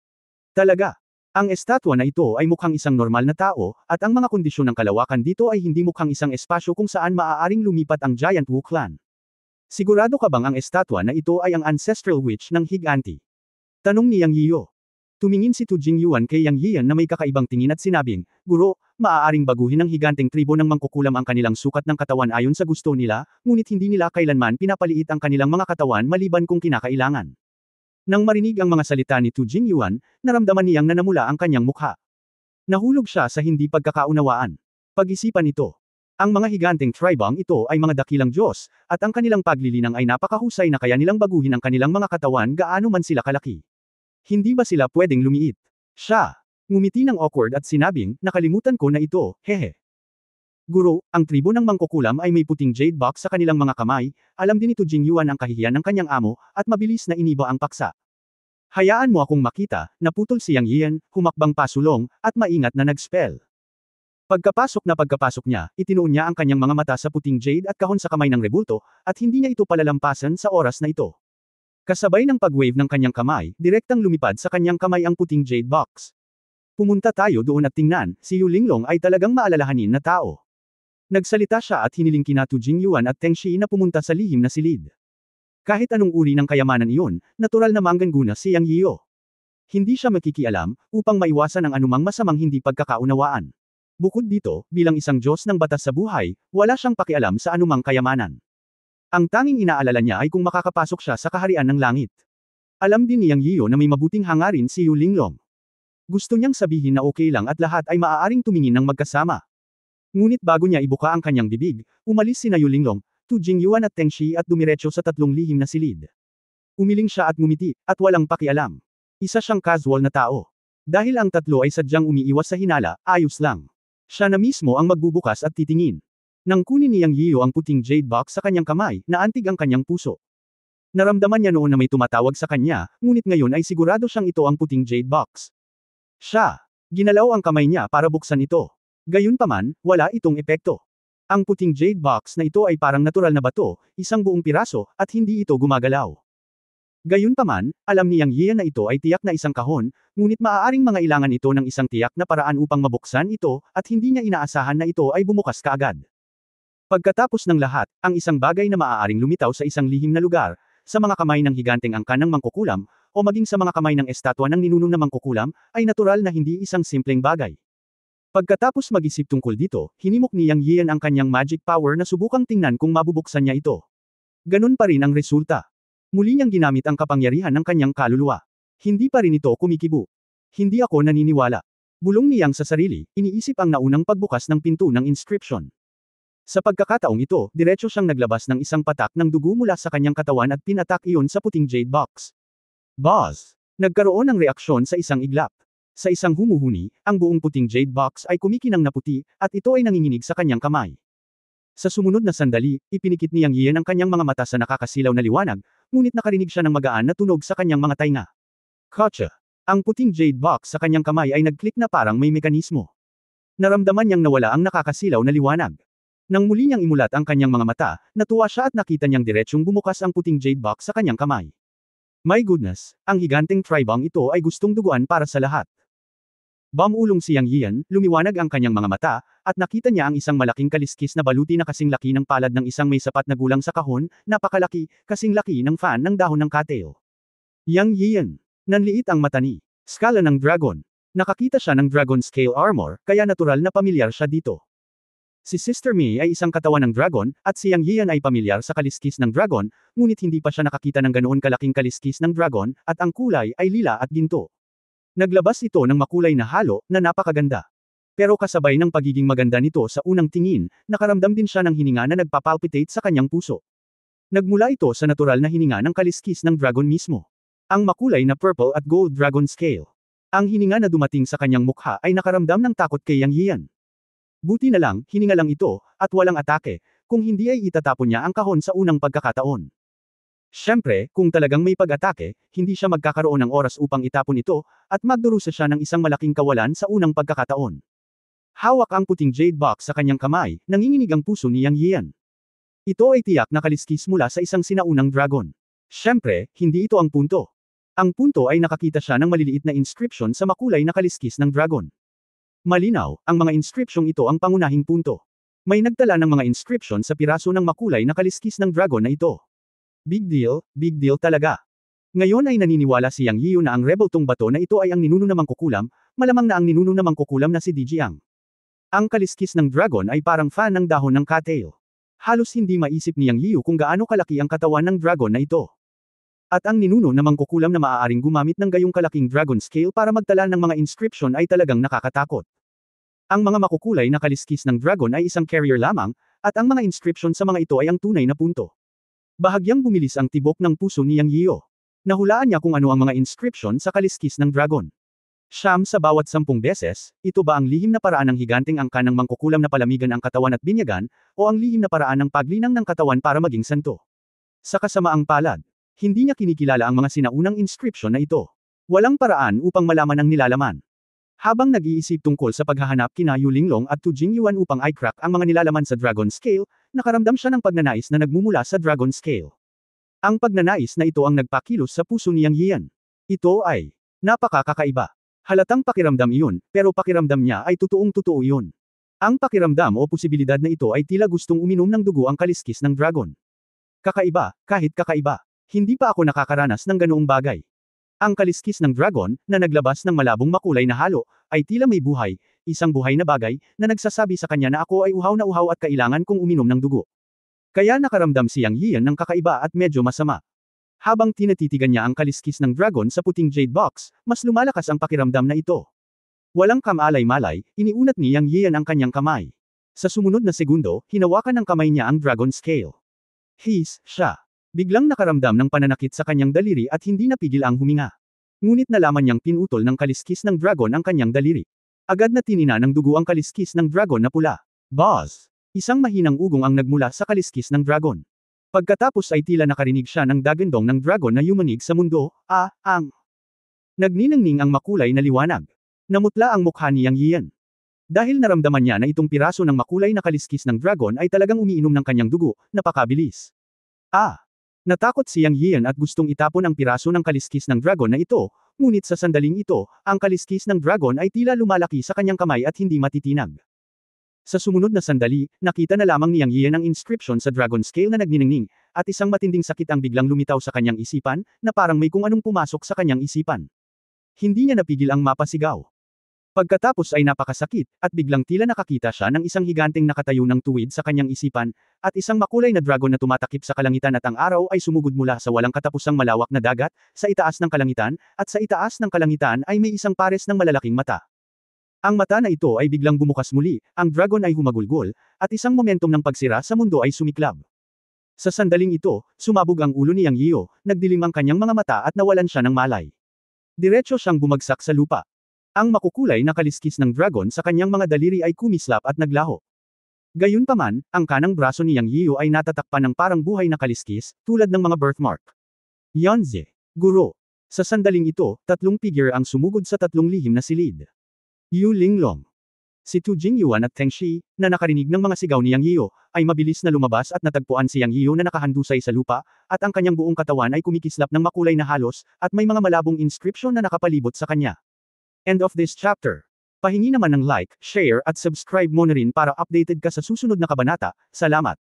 [SPEAKER 1] Talaga. Ang estatwa na ito ay mukhang isang normal na tao, at ang mga kondisyon ng kalawakan dito ay hindi mukhang isang espasyo kung saan maaaring lumipat ang Giant Wu Clan. Sigurado ka bang ang estatwa na ito ay ang Ancestral Witch ng Higanti? Tanong ni Yang Yiyu. Tumingin si Tu Jingyuan kay Yang Yiyan na may kakaibang tingin at sinabing, Guro, maaaring baguhin ng higanteng tribo ng mangkukulam ang kanilang sukat ng katawan ayon sa gusto nila, ngunit hindi nila kailanman pinapaliit ang kanilang mga katawan maliban kung kinakailangan. Nang marinig ang mga salita ni Tu Jingyuan, naramdaman niyang nanamula ang kanyang mukha. Nahulog siya sa hindi pagkakaunawaan. Pag-isipan ito. Ang mga higanteng tribang ito ay mga dakilang Diyos, at ang kanilang paglilinang ay napakahusay na kaya nilang baguhin ang kanilang mga katawan gaano man sila kalaki. Hindi ba sila pwedeng lumiit? Siya. Ngumiti ng awkward at sinabing, nakalimutan ko na ito, hehe. Guro, ang tribo ng mangkukulam ay may puting jade box sa kanilang mga kamay, alam din ni Tu Jingyuan ang kahihiyan ng kanyang amo, at mabilis na iniba ang paksa. Hayaan mo akong makita, naputol si Yang Yiyan, humakbang pasulong, at maingat na nag-spell. Pagkapasok niya, itinuon niya ang kanyang mga mata sa puting jade at kahon sa kamay ng rebulto, at hindi niya ito palalampasan sa oras na ito. Kasabay ng pag-wave ng kanyang kamay, direktang lumipad sa kanyang kamay ang puting jade box. Pumunta tayo doon at tingnan, si Yu Linglong ay talagang maalalahanin na tao. Nagsalita siya at hiniling kina Tu Jingyuan at Teng Shi na pumunta sa lihim na silid. Kahit anong uri ng kayamanan iyon, natural na mangganguna si Yang Yiyu. Hindi siya makikialam, upang maiwasan ang anumang masamang hindi pagkakaunawaan. Bukod dito, bilang isang Diyos ng batas sa buhay, wala siyang pakialam sa anumang kayamanan. Ang tanging inaalala niya ay kung makakapasok siya sa kaharian ng langit. Alam din ni Yang Yiyu na may mabuting hangarin si Yu Linglong. Gusto niyang sabihin na okay lang at lahat ay maaaring tumingin ng magkasama. Ngunit bago niya ibuka ang kanyang bibig, umalis sina Yu Linglong, Tu Jingyuan at Teng Shi at dumiretso sa 3 lihim na silid. Umiling siya at ngumiti, at walang pakialam. Isa siyang casual na tao. Dahil ang 3 ay sadyang umiiwas sa hinala, ayos lang. Siya na mismo ang magbubukas at titingin. Nang kunin ni Yang Yiyo ang puting jade box sa kanyang kamay, naantig ang kanyang puso. Naramdaman niya noon na may tumatawag sa kanya, ngunit ngayon ay sigurado siyang ito ang puting jade box. Siya. Ginalaw ang kamay niya para buksan ito. Gayunpaman, wala itong epekto. Ang puting jade box na ito ay parang natural na bato, isang buong piraso, at hindi ito gumagalaw. Gayunpaman, alam ni Yang Yiyan na ito ay tiyak na isang kahon, ngunit maaaring mangailangan ito ng isang tiyak na paraan upang mabuksan ito, at hindi niya inaasahan na ito ay bumukas kaagad. Pagkatapos ng lahat, ang isang bagay na maaaring lumitaw sa isang lihim na lugar, sa mga kamay ng higanteng angkan ng mangkukulam, o maging sa mga kamay ng estatwa ng ninuno na mangkukulam, ay natural na hindi isang simpleng bagay. Pagkatapos mag-isip tungkol dito, hinimok ni Yang Yiyan ang kanyang magic power na subukang tingnan kung mabubuksan niya ito. Ganun pa rin ang resulta. Muli niyang ginamit ang kapangyarihan ng kanyang kaluluwa. Hindi pa rin ito kumikibo. Hindi ako naniniwala. Bulong ni Yang sa sarili, iniisip ang naunang pagbukas ng pinto ng inscription. Sa pagkakataong ito, diretso siyang naglabas ng isang patak ng dugo mula sa kanyang katawan at pinatak iyon sa puting jade box. Buzz! Nagkaroon ng reaksyon sa isang iglap. Sa isang humuhuni, ang buong puting jade box ay kumikinang na puti, at ito ay nanginginig sa kanyang kamay. Sa sumunod na sandali, ipinikit ni Yang Yiyan ang kanyang mga mata sa nakakasilaw na liwanag, ngunit nakarinig siya ng magaan na tunog sa kanyang mga tainga. Kotsa! Ang puting jade box sa kanyang kamay ay nag-click na parang may mekanismo. Naramdaman niyang nawala ang nakakasilaw na liwanag. Nang muli niyang imulat ang kanyang mga mata, natuwa siya at nakita niyang diretsyong bumukas ang puting jade box sa kanyang kamay. My goodness, ang higanteng tribang ito ay gustong duguan para sa lahat. Bumulong si Yang Yiyan, lumiwanag ang kanyang mga mata, at nakita niya ang isang malaking kaliskis na baluti na kasing laki ng palad ng isang may sapat na gulang sa kahon, napakalaki, kasing laki ng fan ng dahon ng cattail. Yang Yiyan. Nanliit ang mata ni Skala ng dragon. Nakakita siya ng dragon scale armor, kaya natural na pamilyar siya dito. Si Sister Mei ay isang katawan ng dragon, at si Yang Yiyan ay pamilyar sa kaliskis ng dragon, ngunit hindi pa siya nakakita ng ganoon kalaking kaliskis ng dragon, at ang kulay ay lila at ginto. Naglabas ito ng makulay na halo, na napakaganda. Pero kasabay ng pagiging maganda nito sa unang tingin, nakaramdam din siya ng hininga na nagpapalpitate sa kanyang puso. Nagmula ito sa natural na hininga ng kaliskis ng dragon mismo. Ang makulay na purple at gold dragon scale. Ang hininga na dumating sa kanyang mukha ay nakaramdam ng takot kay Yang Yiyan. Buti na lang, hininga lang ito, at walang atake, kung hindi ay itatapon niya ang kahon sa unang pagkakataon. Siyempre, kung talagang may pag-atake, hindi siya magkakaroon ng oras upang itapon ito, at magdurusa siya ng isang malaking kawalan sa unang pagkakataon. Hawak ang puting jade box sa kanyang kamay, nanginginig ang puso ni Yang Yiyan. Ito ay tiyak na kaliskis mula sa isang sinaunang dragon. Siyempre, hindi ito ang punto. Ang punto ay nakakita siya ng maliliit na inscription sa makulay na kaliskis ng dragon. Malinaw, ang mga inscripsyong ito ang pangunahing punto. May nagtala ng mga inscription sa piraso ng makulay na kaliskis ng dragon na ito. Big deal talaga. Ngayon ay naniniwala si Yang Yiyo na ang rebeltong bato na ito ay ang ninuno na mangkukulam, malamang na ang ninuno na mangkukulam na si Dijiang. Ang kaliskis ng dragon ay parang fan ng dahon ng cattail. Halos hindi maisip ni Yang Yiyo kung gaano kalaki ang katawan ng dragon na ito. At ang ninuno na mangkukulam na maaaring gumamit ng gayong kalaking dragon scale para magtala ng mga inscription ay talagang nakakatakot. Ang mga makukulay na kaliskis ng dragon ay isang carrier lamang, at ang mga inscription sa mga ito ay ang tunay na punto. Bahagyang bumilis ang tibok ng puso ni Yang Yiyo. Nahulaan niya kung ano ang mga inscription sa kaliskis ng dragon. Siyam sa bawat 10 beses, ito ba ang lihim na paraan ng higanteng angkan ng mangkukulam na palamigan ang katawan at binyagan, o ang lihim na paraan ng paglinang ng katawan para maging santo? Sa kasamaang palad, hindi niya kinikilala ang mga sinaunang inscription na ito. Walang paraan upang malaman ang nilalaman. Habang nag-iisip tungkol sa paghahanap kina Yu Linglong at Tu Jingyuan upang i-crack ang mga nilalaman sa Dragon Scale, nakaramdam siya ng pagnanais na nagmumula sa Dragon Scale. Ang pagnanais na ito ang nagpakilos sa puso ni Yang Yiyan. Ito ay napakakaiba. Halatang pakiramdam iyon, pero pakiramdam niya ay totoong-totoo iyon. Ang pakiramdam o posibilidad na ito ay tila gustong uminom ng dugo ang kaliskis ng dragon. Kakaiba, kahit kakaiba. Hindi pa ako nakakaranas ng ganoong bagay. Ang kaliskis ng dragon, na naglabas ng malabong makulay na halo, ay tila may buhay, isang buhay na bagay, na nagsasabi sa kanya na ako ay uhaw na uhaw at kailangan kong uminom ng dugo. Kaya nakaramdam si Yang Yiyan ng kakaiba at medyo masama. Habang tinatitigan niya ang kaliskis ng dragon sa puting jade box, mas lumalakas ang pakiramdam na ito. Walang kamalay-malay, iniunat ni Yang Yiyan ang kanyang kamay. Sa sumunod na segundo, hinawakan ng kamay niya ang dragon scale. Siya. Biglang nakaramdam ng pananakit sa kanyang daliri at hindi napigil ang huminga. Ngunit nalaman niyang pinutol ng kaliskis ng dragon ang kanyang daliri. Agad na tinina ng dugo ang kaliskis ng dragon na pula. Buzz! Isang mahinang ugong ang nagmula sa kaliskis ng dragon. Pagkatapos ay tila nakarinig siya ng dagandong ng dragon na yumanig sa mundo, ang nagniningning ang makulay na liwanag. Namutla ang mukha ni Yang Yian. Dahil naramdaman niya na itong piraso ng makulay na kaliskis ng dragon ay talagang umiinom ng kanyang dugo, napakabilis. Natakot si Yang Yian at gustong itapon ang piraso ng kaliskis ng dragon na ito, ngunit sa sandaling ito, ang kaliskis ng dragon ay tila lumalaki sa kanyang kamay at hindi matitinag. Sa sumunod na sandali, nakita na lamang ni Yang Yian ang inscription sa dragon scale na nagniningning, at isang matinding sakit ang biglang lumitaw sa kanyang isipan, na parang may kung anong pumasok sa kanyang isipan. Hindi niya napigil ang mapasigaw. Pagkatapos ay napakasakit, at biglang tila nakakita siya ng isang higanteng nakatayo ng tuwid sa kanyang isipan, at isang makulay na dragon na tumatakip sa kalangitan at ang araw ay sumugod mula sa walang katapusang malawak na dagat, sa itaas ng kalangitan, at sa itaas ng kalangitan ay may isang pares ng malalaking mata. Ang mata na ito ay biglang bumukas muli, ang dragon ay humagulgol, at isang momentum ng pagsira sa mundo ay sumiklab. Sa sandaling ito, sumabog ang ulo ni Yang Yian, nagdilim ang kanyang mga mata at nawalan siya ng malay. Diretso siyang bumagsak sa lupa. Ang makukulay na kaliskis ng dragon sa kanyang mga daliri ay kumislap at naglaho. Gayunpaman, ang kanang braso ni Yang Yian ay natatakpan ng parang buhay na kaliskis, tulad ng mga birthmark. Yanzi, Guro. Sa sandaling ito, tatlong figure ang sumugod sa tatlong lihim na silid. Yu Linglong. Si Tu Jingyuan at Teng Shi, na nakarinig ng mga sigaw ni Yang Yian, ay mabilis na lumabas at natagpuan si Yang Yian na nakahandusay sa lupa, at ang kanyang buong katawan ay kumikislap ng makulay na halos, at may mga malabong inscription na nakapalibot sa kanya. End of this chapter. Pahingi naman ng like, share at subscribe mo na rin para updated ka sa susunod na kabanata. Salamat.